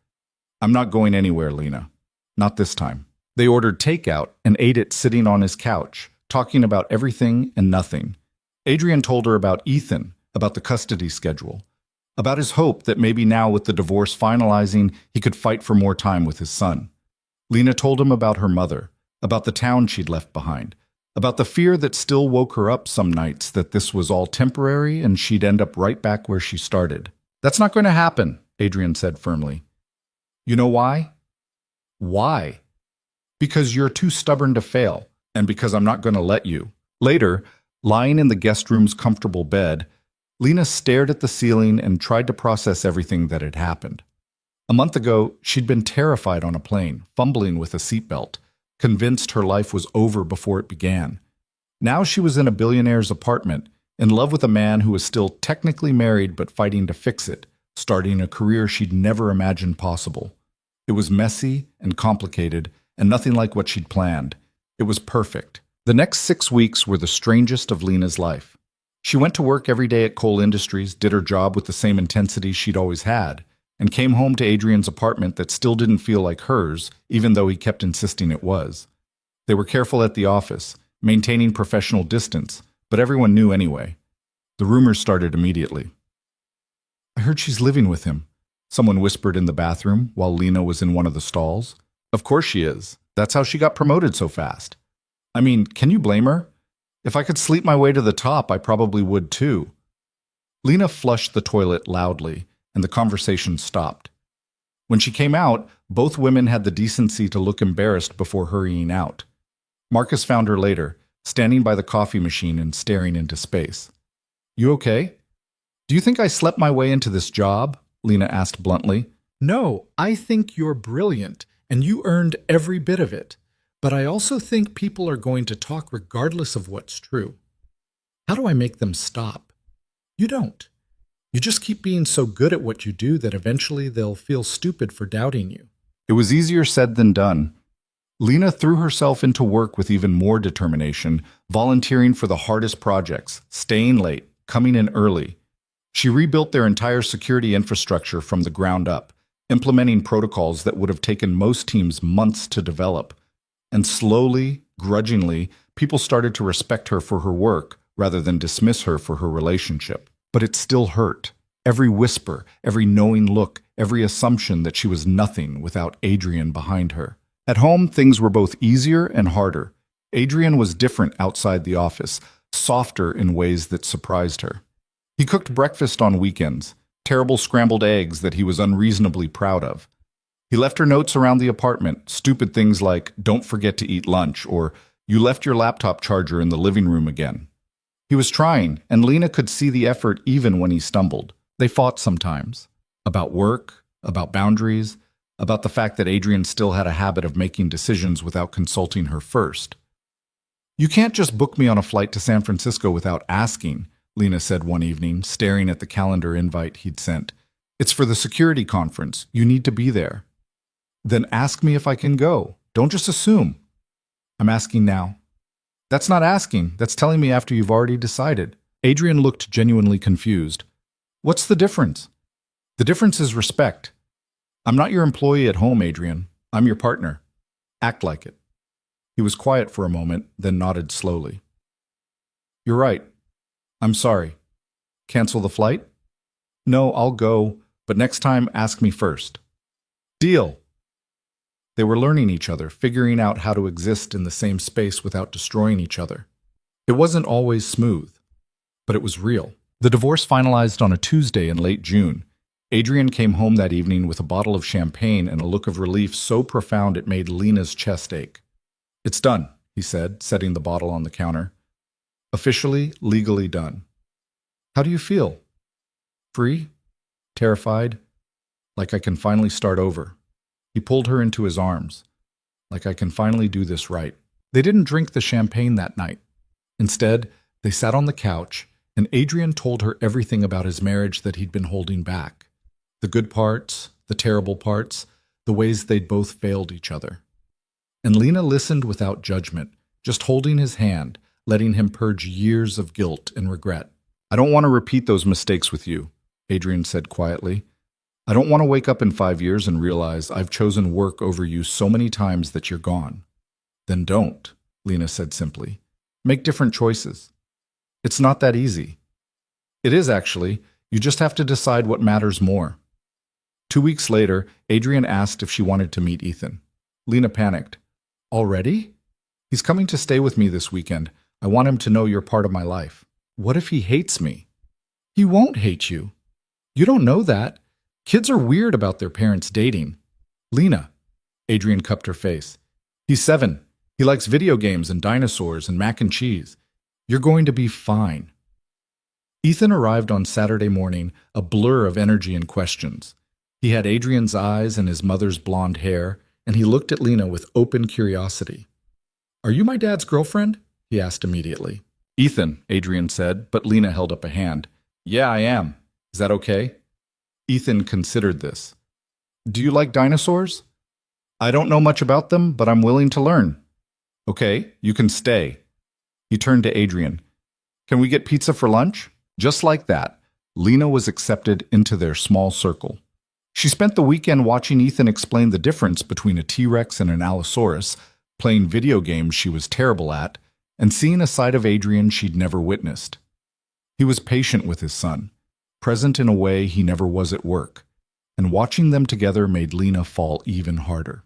I'm not going anywhere, Lena. Not this time. They ordered takeout and ate it sitting on his couch, talking about everything and nothing. Adrian told her about Ethan, about the custody schedule, about his hope that maybe now with the divorce finalizing, he could fight for more time with his son. Lena told him about her mother, about the town she'd left behind, about the fear that still woke her up some nights that this was all temporary and she'd end up right back where she started. That's not going to happen, Adrian said firmly. You know why? Why? Because you're too stubborn to fail, and because I'm not going to let you. Later, lying in the guest room's comfortable bed, Lena stared at the ceiling and tried to process everything that had happened. A month ago, she'd been terrified on a plane, fumbling with a seatbelt, convinced her life was over before it began. Now she was in a billionaire's apartment, in love with a man who was still technically married but fighting to fix it, starting a career she'd never imagined possible. It was messy and complicated, and nothing like what she'd planned. It was perfect. The next 6 weeks were the strangest of Lena's life. She went to work every day at Coal Industries, did her job with the same intensity she'd always had, and came home to Adrian's apartment that still didn't feel like hers, even though he kept insisting it was. They were careful at the office, maintaining professional distance, but everyone knew anyway. The rumors started immediately. I heard she's living with him, someone whispered in the bathroom while Lena was in one of the stalls. Of course she is. That's how she got promoted so fast. I mean, can you blame her? If I could sleep my way to the top, I probably would too. Lena flushed the toilet loudly, and the conversation stopped. When she came out, both women had the decency to look embarrassed before hurrying out. Marcus found her later, standing by the coffee machine and staring into space. You okay? Do you think I slept my way into this job? Lena asked bluntly. No, I think you're brilliant, and you earned every bit of it. But I also think people are going to talk regardless of what's true. How do I make them stop? You don't. You just keep being so good at what you do that eventually they'll feel stupid for doubting you. It was easier said than done. Lena threw herself into work with even more determination, volunteering for the hardest projects, staying late, coming in early. She rebuilt their entire security infrastructure from the ground up, implementing protocols that would have taken most teams months to develop. And slowly, grudgingly, people started to respect her for her work rather than dismiss her for her relationship. But it still hurt. Every whisper, every knowing look, every assumption that she was nothing without Adrian behind her. At home, things were both easier and harder. Adrian was different outside the office, softer in ways that surprised her. He cooked breakfast on weekends, terrible scrambled eggs that he was unreasonably proud of. He left her notes around the apartment, stupid things like, don't forget to eat lunch, or you left your laptop charger in the living room again. He was trying, and Lena could see the effort even when he stumbled. They fought sometimes. About work, about boundaries, about the fact that Adrian still had a habit of making decisions without consulting her first. You can't just book me on a flight to San Francisco without asking, Lena said one evening, staring at the calendar invite he'd sent. It's for the security conference. You need to be there. Then ask me if I can go. Don't just assume. I'm asking now. That's not asking. That's telling me after you've already decided. Adrian looked genuinely confused. What's the difference? The difference is respect. I'm not your employee at home, Adrian. I'm your partner. Act like it. He was quiet for a moment, then nodded slowly. You're right. I'm sorry. Cancel the flight? No, I'll go, but next time ask me first. Deal. They were learning each other, figuring out how to exist in the same space without destroying each other. It wasn't always smooth, but it was real. The divorce finalized on a Tuesday in late June. Adrian came home that evening with a bottle of champagne and a look of relief so profound it made Lena's chest ache. It's done, he said, setting the bottle on the counter. Officially, legally done. How do you feel? Free? Terrified? Like I can finally start over. He pulled her into his arms. Like I can finally do this right. They didn't drink the champagne that night. Instead, they sat on the couch, and Adrian told her everything about his marriage that he'd been holding back. The good parts, the terrible parts, the ways they'd both failed each other. And Lena listened without judgment, just holding his hand, letting him purge years of guilt and regret. I don't want to repeat those mistakes with you, Adrian said quietly. I don't want to wake up in 5 years and realize I've chosen work over you so many times that you're gone. Then don't, Lena said simply. Make different choices. It's not that easy. It is actually. You just have to decide what matters more. 2 weeks later, Adrian asked if she wanted to meet Ethan. Lena panicked. Already? He's coming to stay with me this weekend. I want him to know you're part of my life. What if he hates me? He won't hate you. You don't know that. Kids are weird about their parents dating. Lena. Adrian cupped her face. He's 7. He likes video games and dinosaurs and mac and cheese. You're going to be fine. Ethan arrived on Saturday morning, a blur of energy and questions. He had Adrian's eyes and his mother's blonde hair, and he looked at Lena with open curiosity. Are you my dad's girlfriend? He asked immediately. Ethan, Adrian said, but Lena held up a hand. Yeah, I am. Is that okay? Ethan considered this. Do you like dinosaurs? I don't know much about them, but I'm willing to learn. Okay, you can stay. He turned to Adrian. Can we get pizza for lunch? Just like that, Lena was accepted into their small circle. She spent the weekend watching Ethan explain the difference between a T-Rex and an Allosaurus, playing video games she was terrible at, and seeing a side of Adrian she'd never witnessed. He was patient with his son, present in a way he never was at work, and watching them together made Lena fall even harder.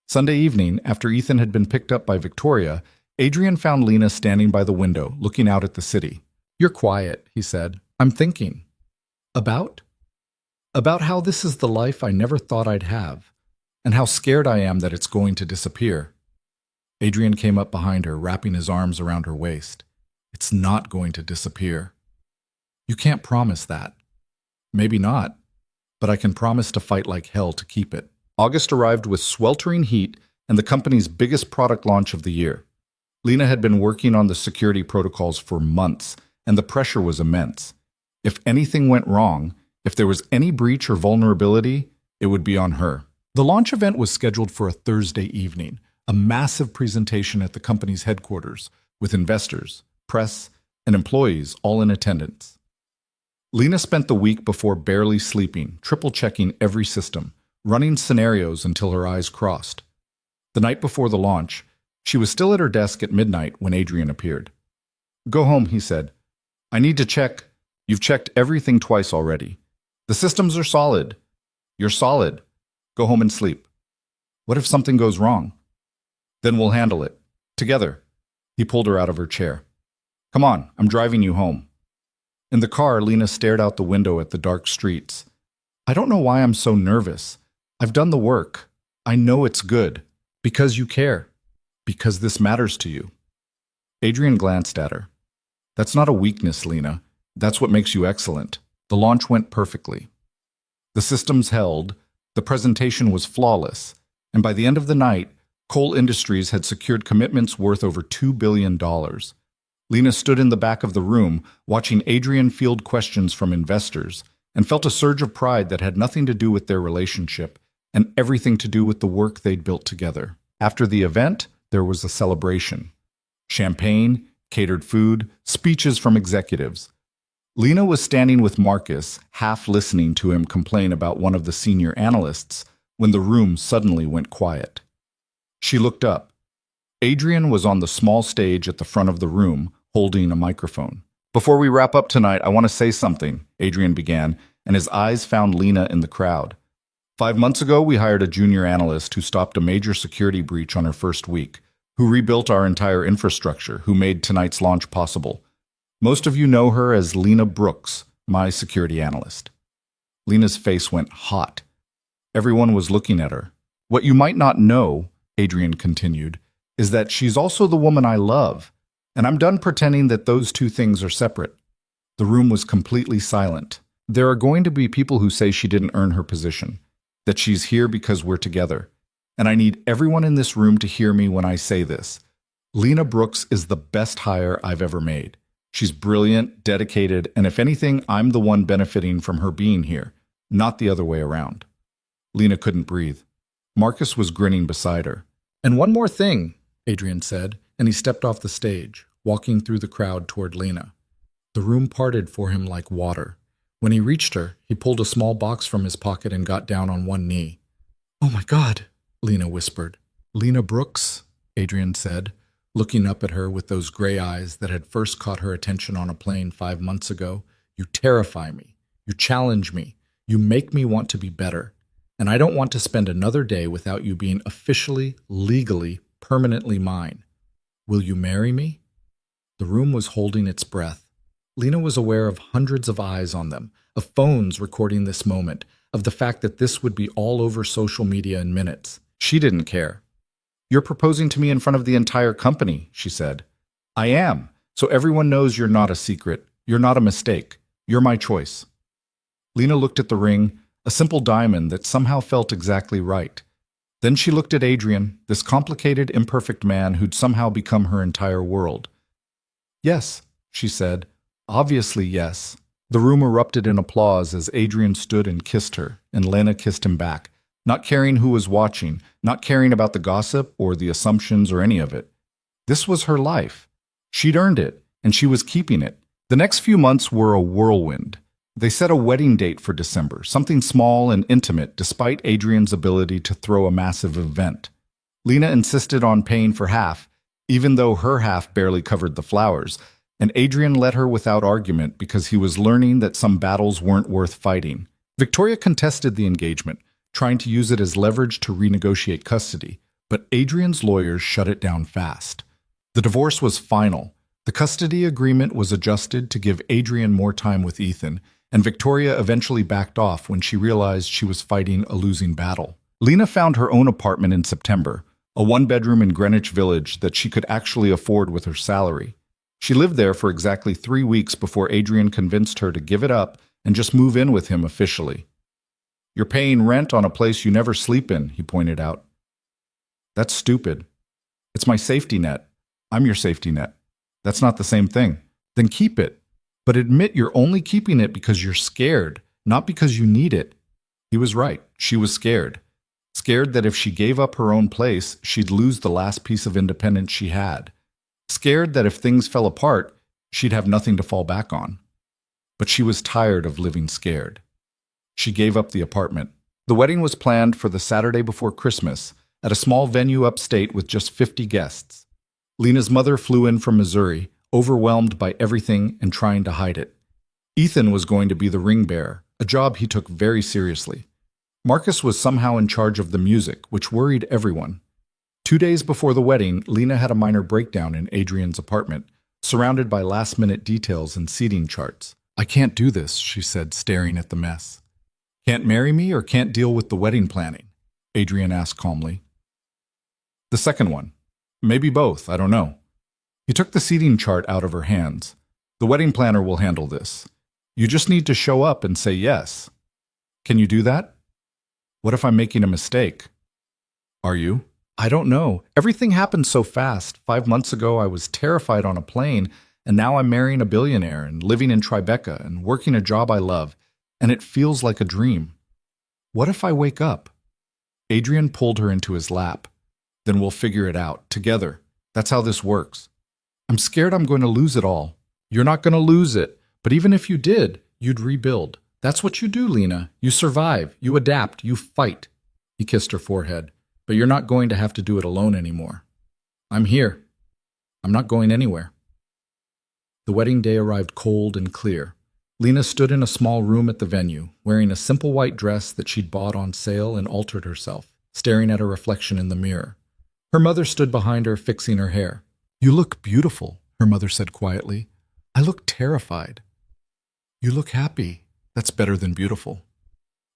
Sunday evening, after Ethan had been picked up by Victoria, Adrian found Lena standing by the window, looking out at the city. You're quiet, he said. I'm thinking. About? About how this is the life I never thought I'd have, and how scared I am that it's going to disappear. Adrian came up behind her, wrapping his arms around her waist. It's not going to disappear. You can't promise that. Maybe not, but I can promise to fight like hell to keep it. August arrived with sweltering heat and the company's biggest product launch of the year. Lena had been working on the security protocols for months, and the pressure was immense. If anything went wrong, if there was any breach or vulnerability, it would be on her. The launch event was scheduled for a Thursday evening, a massive presentation at the company's headquarters, with investors, press, and employees all in attendance. Lena spent the week before barely sleeping, triple-checking every system, running scenarios until her eyes crossed. The night before the launch, she was still at her desk at midnight when Adrian appeared. Go home, he said. I need to check. You've checked everything twice already. The systems are solid. You're solid. Go home and sleep. What if something goes wrong? Then we'll handle it. Together. He pulled her out of her chair. Come on, I'm driving you home. In the car, Lena stared out the window at the dark streets. I don't know why I'm so nervous. I've done the work. I know it's good. Because you care. Because this matters to you. Adrian glanced at her. That's not a weakness, Lena. That's what makes you excellent. The launch went perfectly. The systems held, the presentation was flawless, and by the end of the night, Cole Industries had secured commitments worth over $2 billion. Lena stood in the back of the room, watching Adrian field questions from investors, and felt a surge of pride that had nothing to do with their relationship and everything to do with the work they'd built together. After the event, there was a celebration. Champagne, catered food, speeches from executives. Lena was standing with Marcus, half listening to him complain about one of the senior analysts, when the room suddenly went quiet. She looked up. Adrian was on the small stage at the front of the room, holding a microphone. Before we wrap up tonight, I want to say something, Adrian began, and his eyes found Lena in the crowd. 5 months ago, we hired a junior analyst who stopped a major security breach on her first week, who rebuilt our entire infrastructure, who made tonight's launch possible. Most of you know her as Lena Brooks, my security analyst. Lena's face went hot. Everyone was looking at her. What you might not know, Adrian continued, is that she's also the woman I love, and I'm done pretending that those two things are separate. The room was completely silent. There are going to be people who say she didn't earn her position, that she's here because we're together. And I need everyone in this room to hear me when I say this. Lena Brooks is the best hire I've ever made. She's brilliant, dedicated, and if anything, I'm the one benefiting from her being here, not the other way around. Lena couldn't breathe. Marcus was grinning beside her. And one more thing, Adrian said, and he stepped off the stage, walking through the crowd toward Lena. The room parted for him like water. When he reached her, he pulled a small box from his pocket and got down on one knee. "Oh my God," Lena whispered. "Lena Brooks," Adrian said, looking up at her with those gray eyes that had first caught her attention on a plane 5 months ago. "You terrify me. You challenge me. You make me want to be better. And I don't want to spend another day without you being officially, legally, permanently mine. Will you marry me?" The room was holding its breath. Lena was aware of hundreds of eyes on them, of phones recording this moment, of the fact that this would be all over social media in minutes. She didn't care. "You're proposing to me in front of the entire company," she said. "I am, so everyone knows you're not a secret. You're not a mistake. You're my choice." Lena looked at the ring, a simple diamond that somehow felt exactly right. Then she looked at Adrian, this complicated, imperfect man who'd somehow become her entire world. "Yes," she said. "Obviously, yes." The room erupted in applause as Adrian stood and kissed her, and Lena kissed him back, not caring who was watching, not caring about the gossip or the assumptions or any of it. This was her life. She'd earned it, and she was keeping it. The next few months were a whirlwind. They set a wedding date for December, something small and intimate despite Adrian's ability to throw a massive event. Lena insisted on paying for half, even though her half barely covered the flowers, and Adrian let her without argument because he was learning that some battles weren't worth fighting. Victoria contested the engagement, trying to use it as leverage to renegotiate custody, but Adrian's lawyers shut it down fast. The divorce was final. The custody agreement was adjusted to give Adrian more time with Ethan, and Victoria eventually backed off when she realized she was fighting a losing battle. Lena found her own apartment in September, a one-bedroom in Greenwich Village that she could actually afford with her salary. She lived there for exactly 3 weeks before Adrian convinced her to give it up and just move in with him officially. "You're paying rent on a place you never sleep in," he pointed out. "That's stupid. It's my safety net. I'm your safety net. That's not the same thing. Then keep it. But admit you're only keeping it because you're scared, not because you need it." He was right. She was scared. Scared that if she gave up her own place, she'd lose the last piece of independence she had. Scared that if things fell apart, she'd have nothing to fall back on. But she was tired of living scared. She gave up the apartment. The wedding was planned for the Saturday before Christmas at a small venue upstate with just 50 guests. Lena's mother flew in from Missouri, overwhelmed by everything and trying to hide it. Ethan was going to be the ring bearer, a job he took very seriously. Marcus was somehow in charge of the music, which worried everyone. 2 days before the wedding, Lena had a minor breakdown in Adrian's apartment, surrounded by last-minute details and seating charts. "I can't do this," she said, staring at the mess. "Can't marry me or can't deal with the wedding planning?" Adrian asked calmly. "The second one. Maybe both, I don't know." He took the seating chart out of her hands. "The wedding planner will handle this. You just need to show up and say yes. Can you do that?" "What if I'm making a mistake?" "Are you?" "I don't know. Everything happened so fast. 5 months ago I was terrified on a plane, and now I'm marrying a billionaire and living in Tribeca and working a job I love, and it feels like a dream. What if I wake up?" Adrian pulled her into his lap. "Then we'll figure it out, together. That's how this works." "I'm scared I'm going to lose it all." "You're not going to lose it. But even if you did, you'd rebuild. That's what you do, Lena. You survive, you adapt, you fight." He kissed her forehead. "But you're not going to have to do it alone anymore. I'm here. I'm not going anywhere." The wedding day arrived cold and clear. Lena stood in a small room at the venue, wearing a simple white dress that she'd bought on sale and altered herself, staring at her reflection in the mirror. Her mother stood behind her, fixing her hair. "You look beautiful," her mother said quietly. "I look terrified." "You look happy. That's better than beautiful."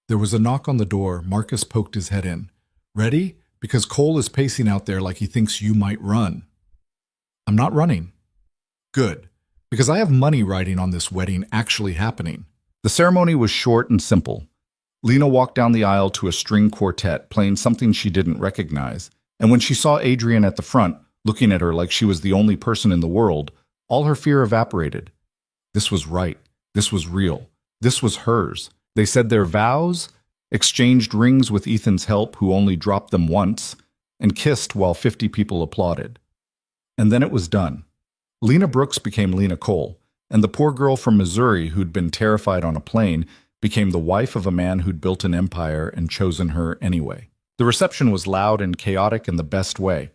There was a knock on the door. Marcus poked his head in. "Ready? Because Cole is pacing out there like he thinks you might run." "I'm not running." "Good. Because I have money riding on this wedding actually happening." The ceremony was short and simple. Lena walked down the aisle to a string quartet playing something she didn't recognize, and when she saw Adrian at the front, looking at her like she was the only person in the world, all her fear evaporated. This was right. This was real. This was hers. They said their vows, exchanged rings with Ethan's help, who only dropped them once, and kissed while 50 people applauded. And then it was done. Lena Brooks became Lena Cole, and the poor girl from Missouri who'd been terrified on a plane became the wife of a man who'd built an empire and chosen her anyway. The reception was loud and chaotic in the best way.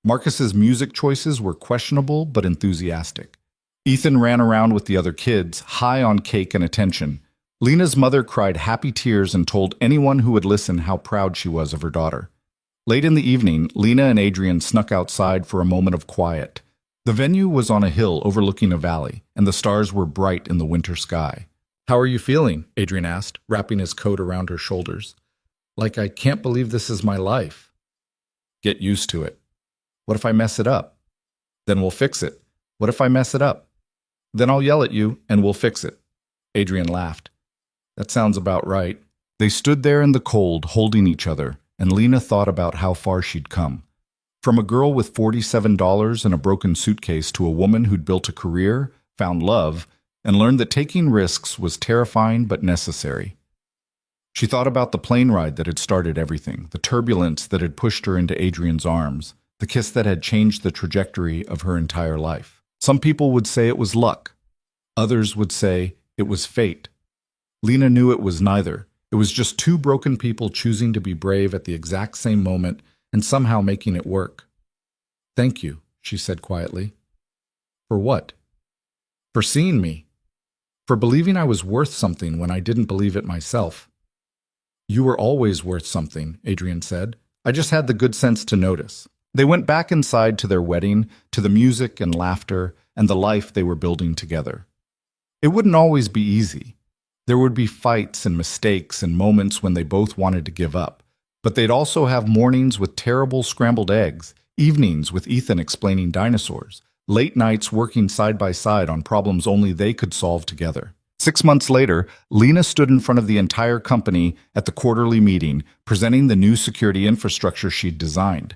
Marcus's music choices were questionable but enthusiastic. Ethan ran around with the other kids, high on cake and attention. Lena's mother cried happy tears and told anyone who would listen how proud she was of her daughter. Late in the evening, Lena and Adrian snuck outside for a moment of quiet. The venue was on a hill overlooking a valley, and the stars were bright in the winter sky. "How are you feeling?" Adrian asked, wrapping his coat around her shoulders. "Like I can't believe this is my life." "Get used to it." "What if I mess it up?" "Then we'll fix it." "What if I mess it up?" "Then I'll yell at you, and we'll fix it." Adrian laughed. "That sounds about right." They stood there in the cold, holding each other, and Lena thought about how far she'd come. From a girl with $47 and a broken suitcase to a woman who'd built a career, found love, and learned that taking risks was terrifying but necessary. She thought about the plane ride that had started everything, the turbulence that had pushed her into Adrian's arms, the kiss that had changed the trajectory of her entire life. Some people would say it was luck. Others would say it was fate. Lena knew it was neither. It was just two broken people choosing to be brave at the exact same moment and somehow making it work. "Thank you," she said quietly. "For what?" "For seeing me. For believing I was worth something when I didn't believe it myself." "You were always worth something," Adrian said. "I just had the good sense to notice." They went back inside to their wedding, to the music and laughter, and the life they were building together. It wouldn't always be easy. There would be fights and mistakes and moments when they both wanted to give up. But they'd also have mornings with terrible scrambled eggs, evenings with Ethan explaining dinosaurs, late nights working side by side on problems only they could solve together. 6 months later, Lena stood in front of the entire company at the quarterly meeting, presenting the new security infrastructure she'd designed.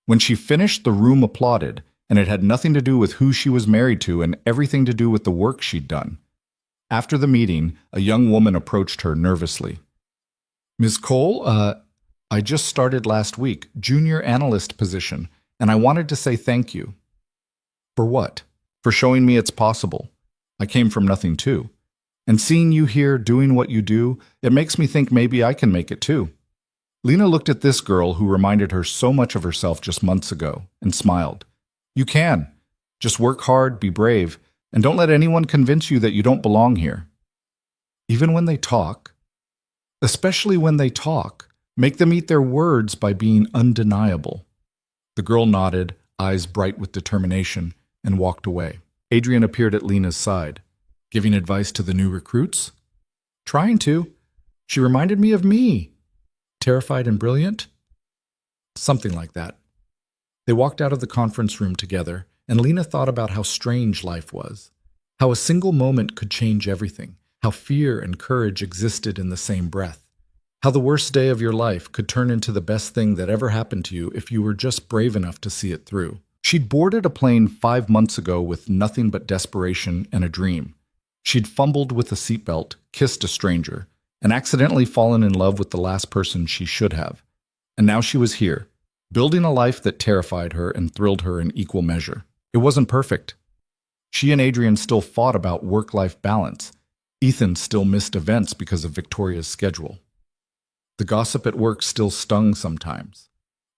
When she finished, the room applauded, and it had nothing to do with who she was married to and everything to do with the work she'd done. After the meeting, a young woman approached her nervously. "Ms. Cole, I just started last week, junior analyst position, and I wanted to say thank you." "For what?" "For showing me it's possible. I came from nothing too. And seeing you here doing what you do, it makes me think maybe I can make it too." Lena looked at this girl who reminded her so much of herself just months ago and smiled. "You can. Just work hard, be brave, and don't let anyone convince you that you don't belong here. Even when they talk, especially when they talk, make them eat their words by being undeniable." The girl nodded, eyes bright with determination, and walked away. Adrian appeared at Lena's side. "Giving advice to the new recruits?" "Trying to. She reminded me of me. Terrified and brilliant?" "Something like that." They walked out of the conference room together, and Lena thought about how strange life was, how a single moment could change everything, how fear and courage existed in the same breath, how the worst day of your life could turn into the best thing that ever happened to you if you were just brave enough to see it through. She'd boarded a plane 5 months ago with nothing but desperation and a dream. She'd fumbled with a seatbelt, kissed a stranger, and accidentally fallen in love with the last person she should have. And now she was here, building a life that terrified her and thrilled her in equal measure. It wasn't perfect. She and Adrian still fought about work-life balance. Ethan still missed events because of Victoria's schedule. The gossip at work still stung sometimes.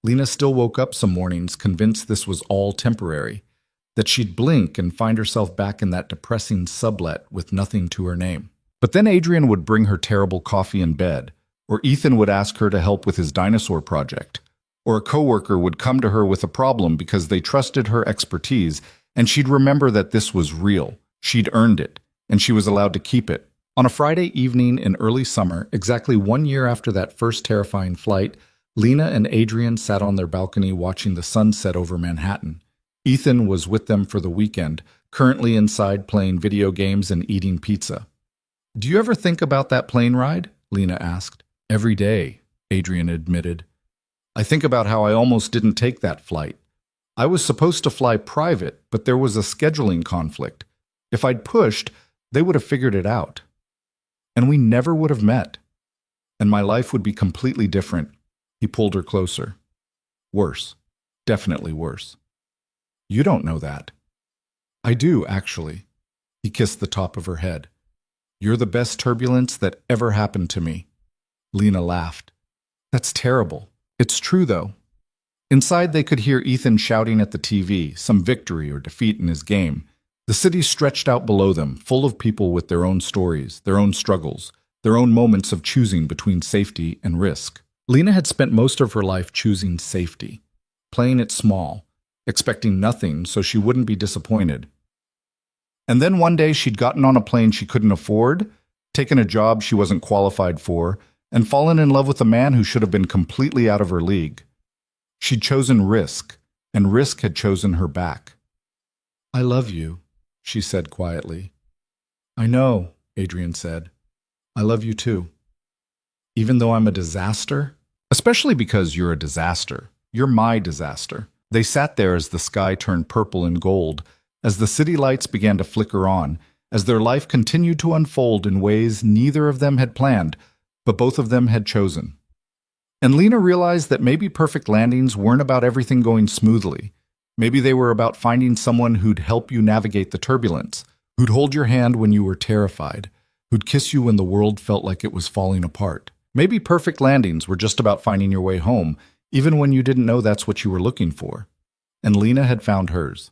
Lena still woke up some mornings convinced this was all temporary, that she'd blink and find herself back in that depressing sublet with nothing to her name. But then Adrian would bring her terrible coffee in bed, or Ethan would ask her to help with his dinosaur project, or a coworker would come to her with a problem because they trusted her expertise, and she'd remember that this was real. She'd earned it, and she was allowed to keep it. On a Friday evening in early summer, exactly 1 year after that first terrifying flight, Lena and Adrian sat on their balcony watching the sun set over Manhattan. Ethan was with them for the weekend, currently inside playing video games and eating pizza. "Do you ever think about that plane ride?" Lena asked. "Every day," Adrian admitted. "I think about how I almost didn't take that flight. I was supposed to fly private, but there was a scheduling conflict. If I'd pushed, they would have figured it out. And we never would have met. And my life would be completely different." He pulled her closer. "Worse. Definitely worse." You don't know that. I do, actually. He kissed the top of her head. You're the best turbulence that ever happened to me. Lena laughed. That's terrible. It's true, though. Inside, they could hear Ethan shouting at the TV, some victory or defeat in his game. The city stretched out below them, full of people with their own stories, their own struggles, their own moments of choosing between safety and risk. Lena had spent most of her life choosing safety, playing it small, expecting nothing so she wouldn't be disappointed. And then one day she'd gotten on a plane she couldn't afford, taken a job she wasn't qualified for, and fallen in love with a man who should have been completely out of her league. She'd chosen risk, and risk had chosen her back. I love you, she said quietly. I know, Adrian said. I love you too. Even though I'm a disaster? Especially because you're a disaster. You're my disaster. They sat there as the sky turned purple and gold, as the city lights began to flicker on, as their life continued to unfold in ways neither of them had planned, but both of them had chosen. And Lena realized that maybe perfect landings weren't about everything going smoothly. Maybe they were about finding someone who'd help you navigate the turbulence, who'd hold your hand when you were terrified, who'd kiss you when the world felt like it was falling apart. Maybe perfect landings were just about finding your way home, even when you didn't know that's what you were looking for. And Lena had found hers.